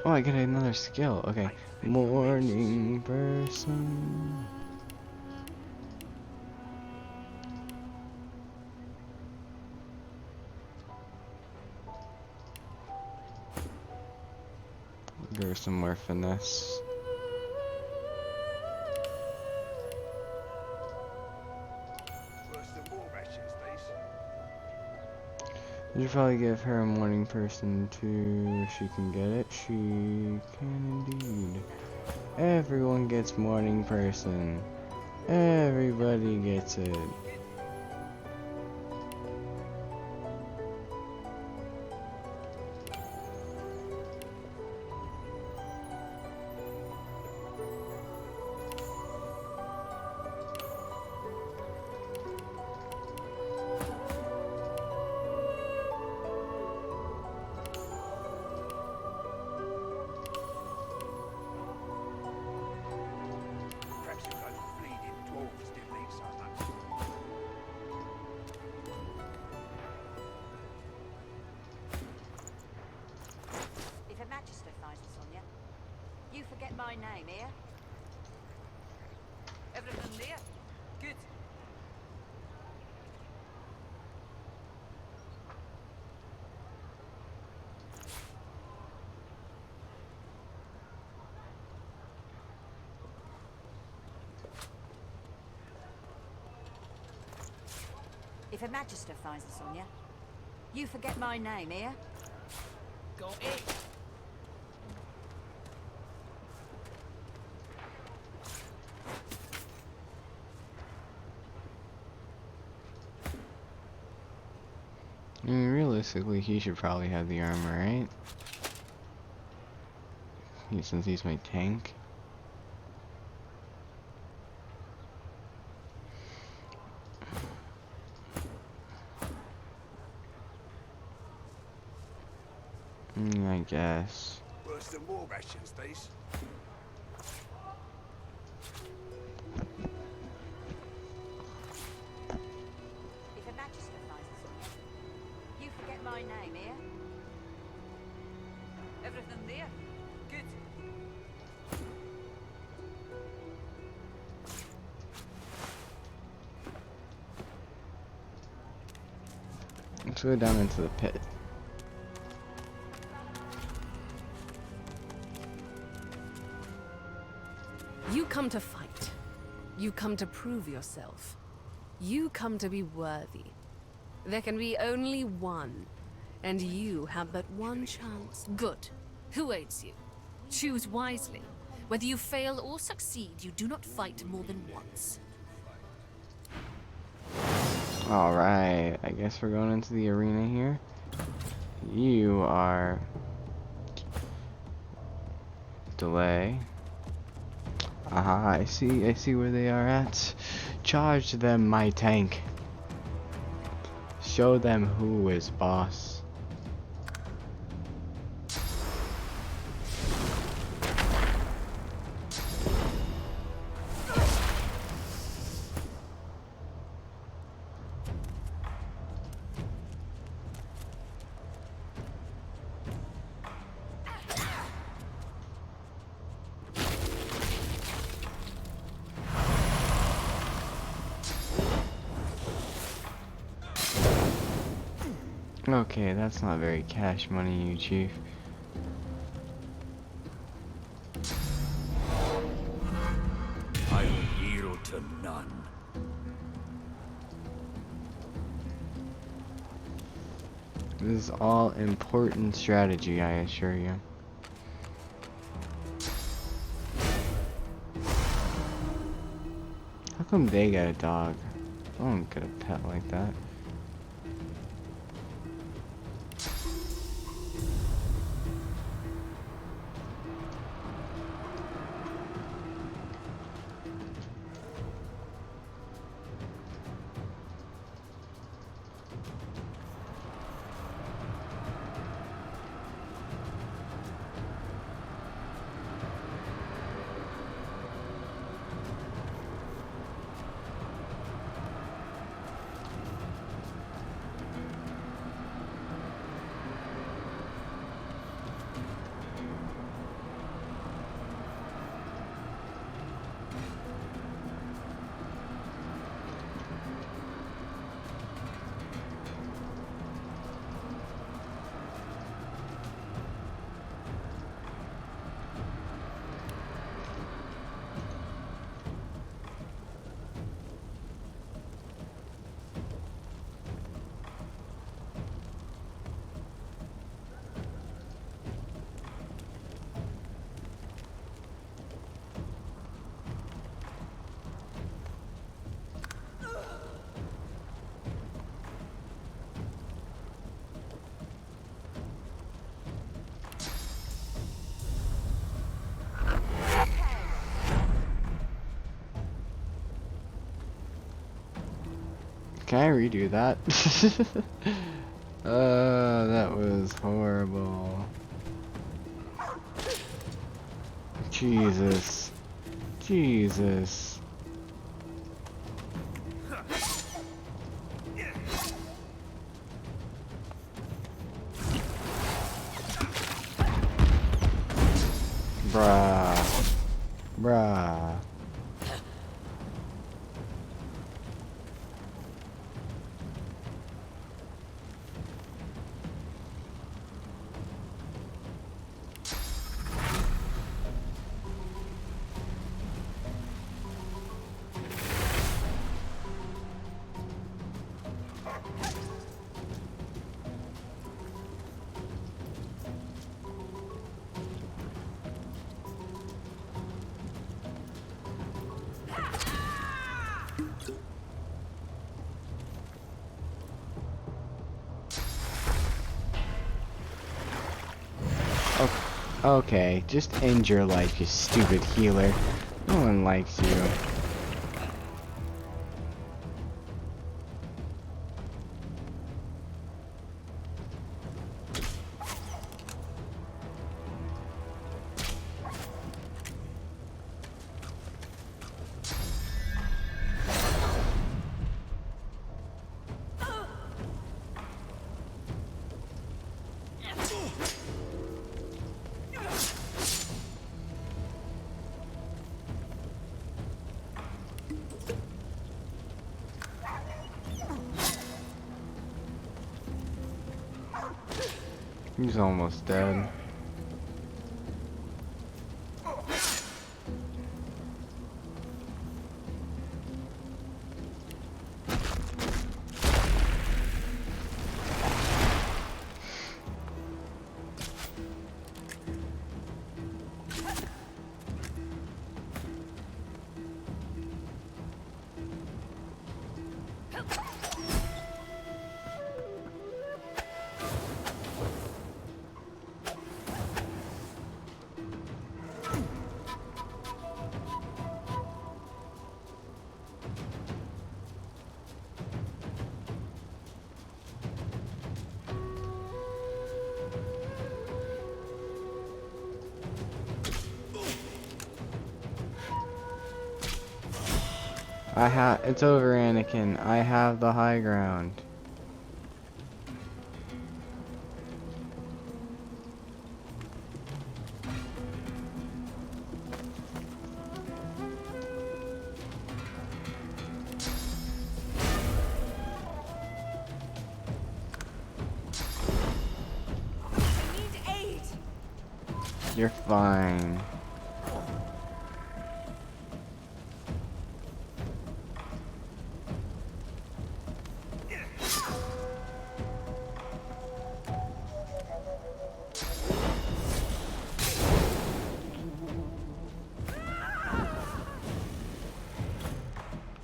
Oh, I get another skill. Okay. Morning person. Give her some more finesse. You should probably give her a morning person too. If she can get it, she can indeed. Everyone gets morning person. Everybody gets it. Perhaps you guys bleeding dwarves didn't eat so much. If a magister finds us, Sonia, you forget my name, here. Everything there? Good. If a magister finds us, Sonia, you forget my name, here. Got it. I mean, realistically, he should probably have the armor, right? Since he's my tank. I guess. Worse than war rations, these. If a magister finds us, Sonia, you forget my name, here. Everything there? Good. Let's go down into the pit. You come to fight. You come to prove yourself. You come to be worthy. There can be only one, and you have but one chance. Good. Who aids you? Choose wisely. Whether you fail or succeed, you do not fight more than once. Alright, I guess we're going into the arena here. You are... Delay. Aha, I see where they are at. Charge them, my tank. Show them who is boss. Okay, that's not very cash money, you chief. I will yield to none. This is all important strategy, I assure you. How come they get a dog? I don't get a pet like that. Can I redo that? That was horrible. Jesus. Jesus. Bruh. Bruh. Okay, just end your life, you stupid healer. No one likes you. He's almost dead. It's over, Anakin. I have the high ground. You're fine.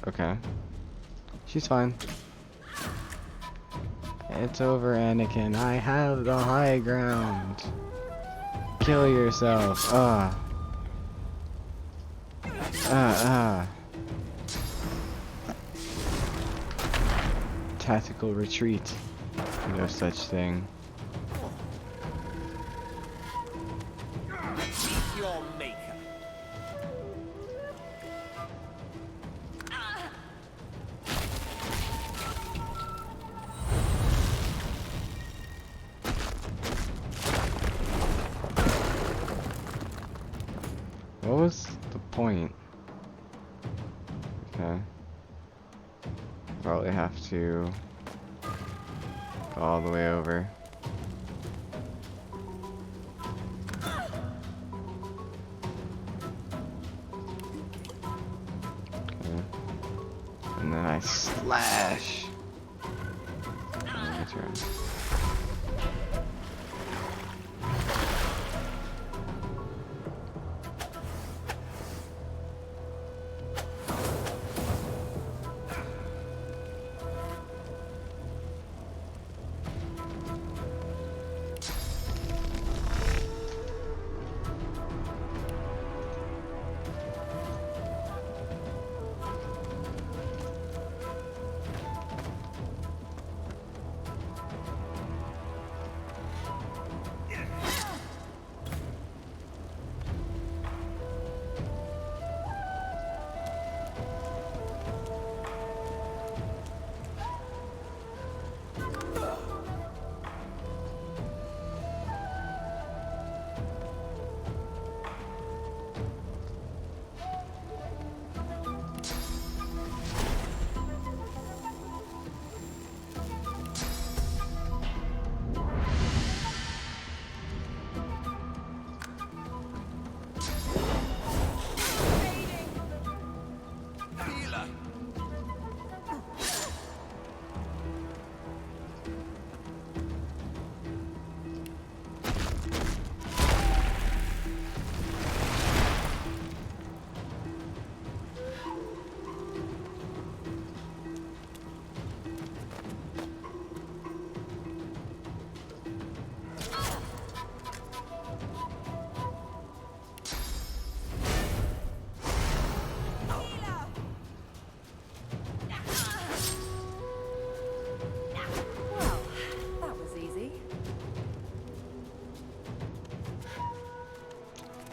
Okay. She's fine. It's over, Anakin. I have the high ground. Kill yourself. Tactical retreat. No such thing. Your maker. What was the point? Okay. Probably have to go all the way over. Okay. And then I slash. My turn.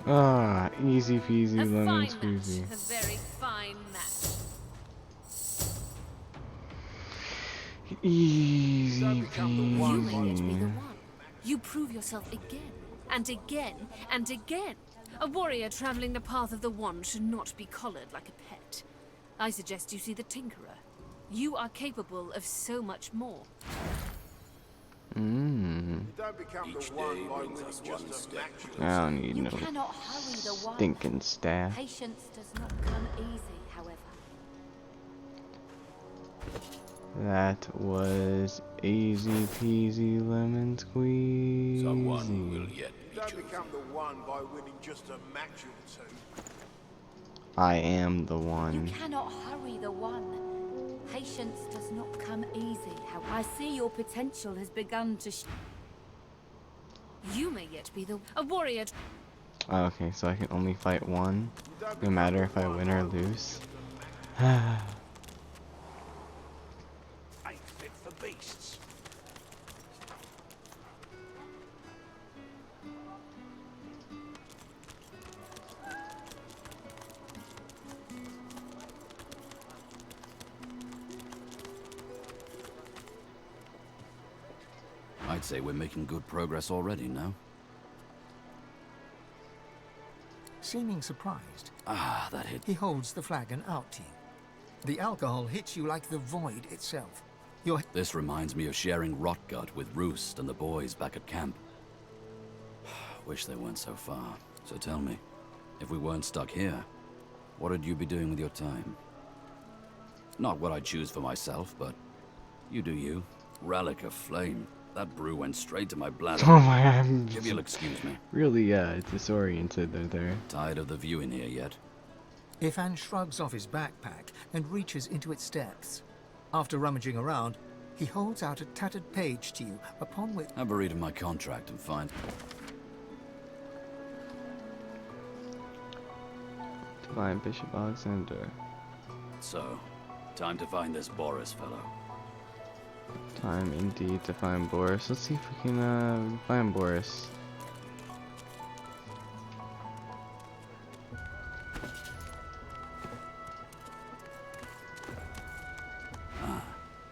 Ah, easy peasy lemon squeezy. A very fine match. Easy You may yet be peasy. the one. You prove yourself again, and again, and again. A warrior traveling the path of the wand should not be collared like a pet. I suggest you see the Tinkerer. You are capable of so much more. Each day brings us one step. I don't need no Cannot hurry the one. stinking staff. Patience does not come easy, however. That was easy peasy lemon squeezy. Someone will yet be Don't chosen. become the one by winning just a match or two. I am the one. You cannot hurry the one. Patience does not come easy, however. I see your potential has begun to You may yet be a warrior. Oh, okay, so I can only fight one, no matter if I win or lose. Ain't fit for beasts. I'd say we're making good progress already, no? Seeming surprised, Ah, that hit. he holds the flagon out to you. The alcohol hits you like the void itself. Your This reminds me of sharing Rotgut with Roost and the boys back at camp. Wish they weren't so far. So tell me, if we weren't stuck here, what would you be doing with your time? Not what I choose for myself, but you do you. Relic of flame. That brew went straight to my bladder. Oh my god. If you'll excuse me. Really, disoriented there. Tired of the view in here yet? Ifan shrugs off his backpack and reaches into its depths. After rummaging around, he holds out a tattered page to you, upon which... Have a read of my contract and find... Divine Bishop Alexander. So, time to find this Boris fellow. Time indeed to find Boris. Let's see if we can find Boris.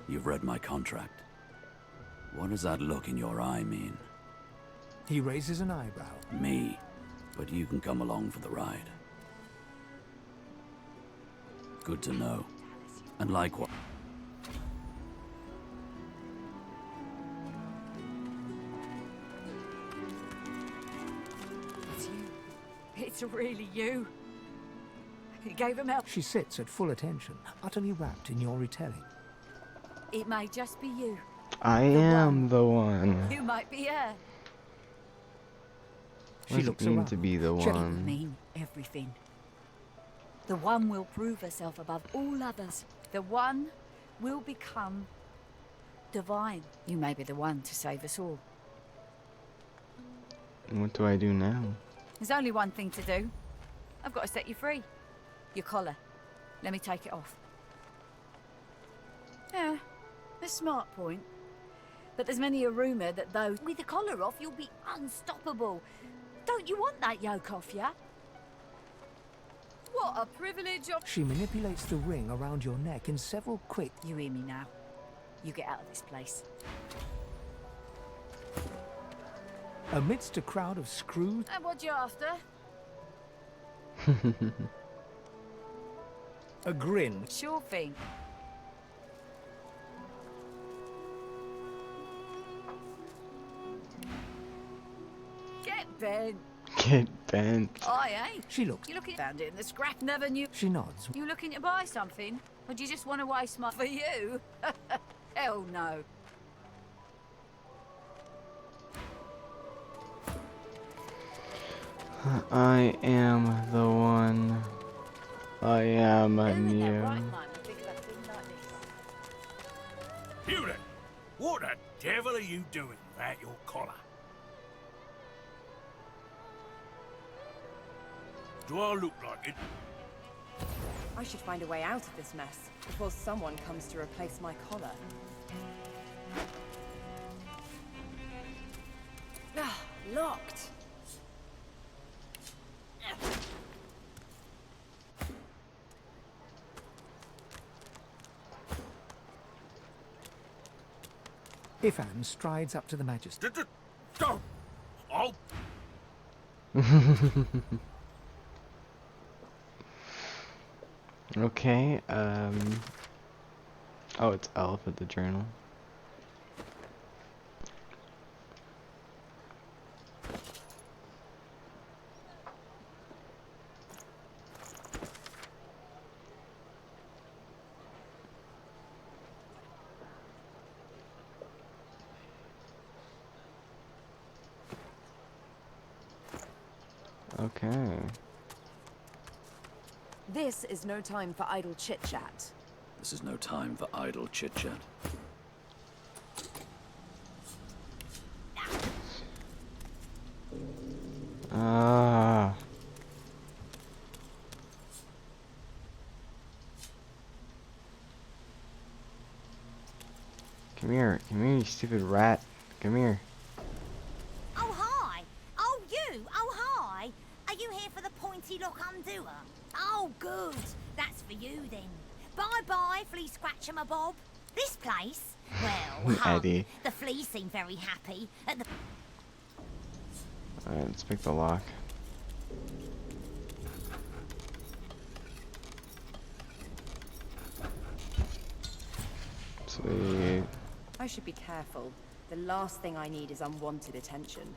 You've read my contract. What does that look in your eye mean? He raises an eyebrow. Me. But you can come along for the ride. Good to know. And likewise. It's you. It's really you. You gave him help. She sits at full attention, utterly wrapped in your retelling. It may just be you. I am the one. You might be her. What does it mean to be the It will one? mean everything. The one will prove herself above all others. The one will become divine. You may be the one to save us all. What do I do now? There's only one thing to do. I've got to set you free. Your collar. Let me take it off. Yeah, a smart point. But there's many a rumour that though with the collar off, you'll be unstoppable. Don't you want that yoke off, yeah? What a privilege of... She manipulates the ring around your neck in several quick... You hear me now. You get out of this place. Amidst a crowd of screws... And what you after? A grin. Sure thing. Get bent. Get bent. I ain't. She looks... You looking found it in the scrap? Never knew. She nods. You looking to buy something? Or do you just want to waste my... For you? Hell no. I am the one. I am a new. You then, what the devil are you doing without your collar? Do I look like it? I should find a way out of this mess before someone comes to replace my collar. Ah, locked. Ifan strides up to the magistrate. Don't! I'll... Okay, oh, it's L for the journal. Okay. This is no time for idle chit-chat. This is no time for idle chit-chat. Ah. Come here, you stupid rat. Come here. Oh, hi. Oh, you. Oh, hi. Are you here for the pointy lock undoer? Oh, good. That's for you, then. Bye-bye, flea scratcher my bob. This place? Well, Eddie. the fleas seem very happy at the... Alright, let's pick the lock. Sweet. I should be careful. The last thing I need is unwanted attention.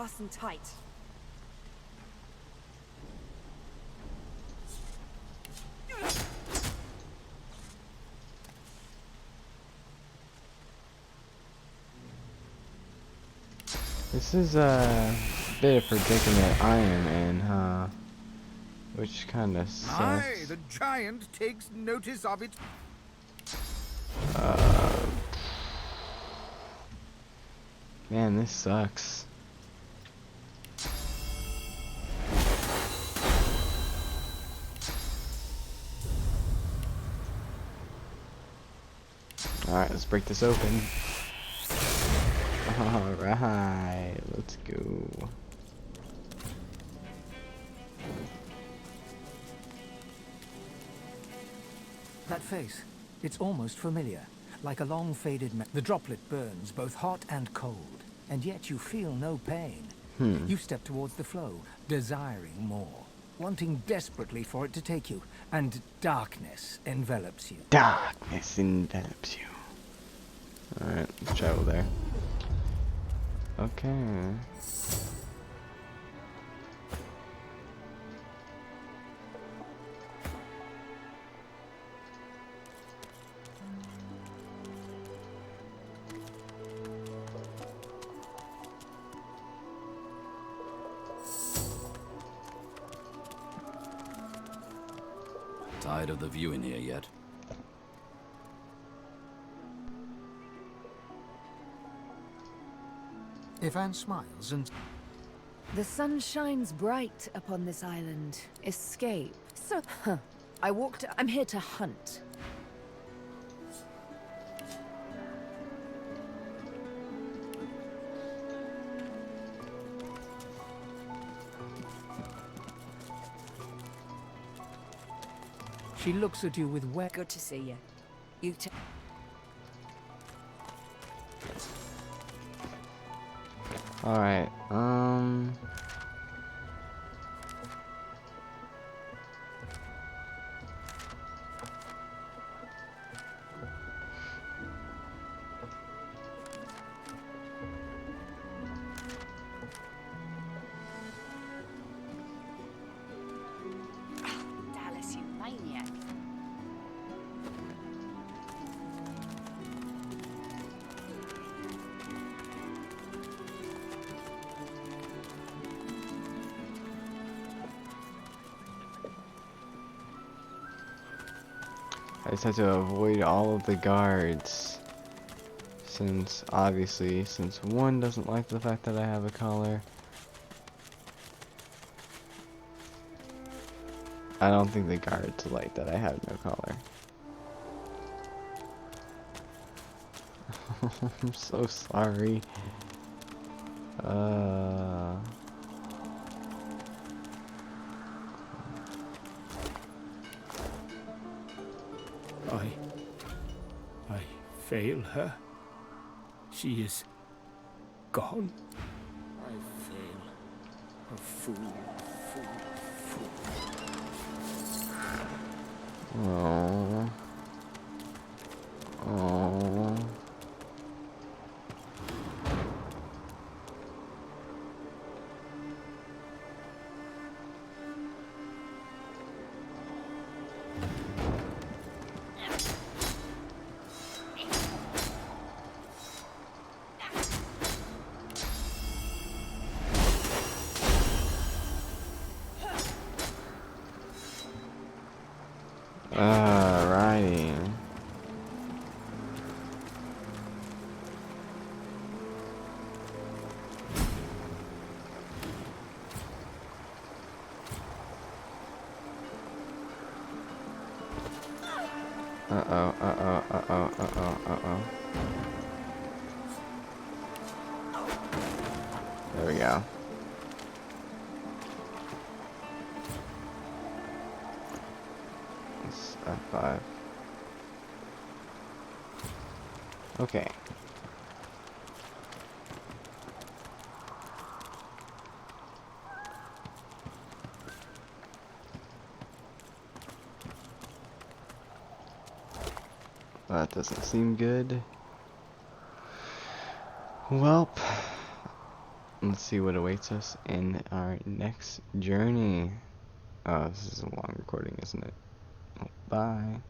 Fasten tight. This is a bit of predicament I am in, huh? Which kind of Aye, sucks. the giant takes notice of it. Man, this sucks. Alright, let's break this open. Alright, let's go. That face, it's almost familiar. Like a long faded the droplet burns both hot and cold, and yet you feel no pain. You step towards the flow, desiring more, wanting desperately for it to take you, and darkness envelops you. Darkness envelops you. Alright, let's travel there. Okay. Tired of the view in here yet? Ivan smiles and... The sun shines bright upon this island. Escape. So, I'm here to hunt. She looks at you with Good to see you. You Alright, Dallas, you maniac. I just have to avoid all of the guards. Since, obviously, since one doesn't like the fact that I have a collar. I don't think the guards like that I have no collar. I'm so sorry. I fail her. She is gone. I fail. A fool, fool, fool. Oh. Oh. Righty. There we go. It's F5. Okay. That doesn't seem good. Welp. let's see what awaits us in our next journey. Oh, this is a long recording, isn't it? Bye.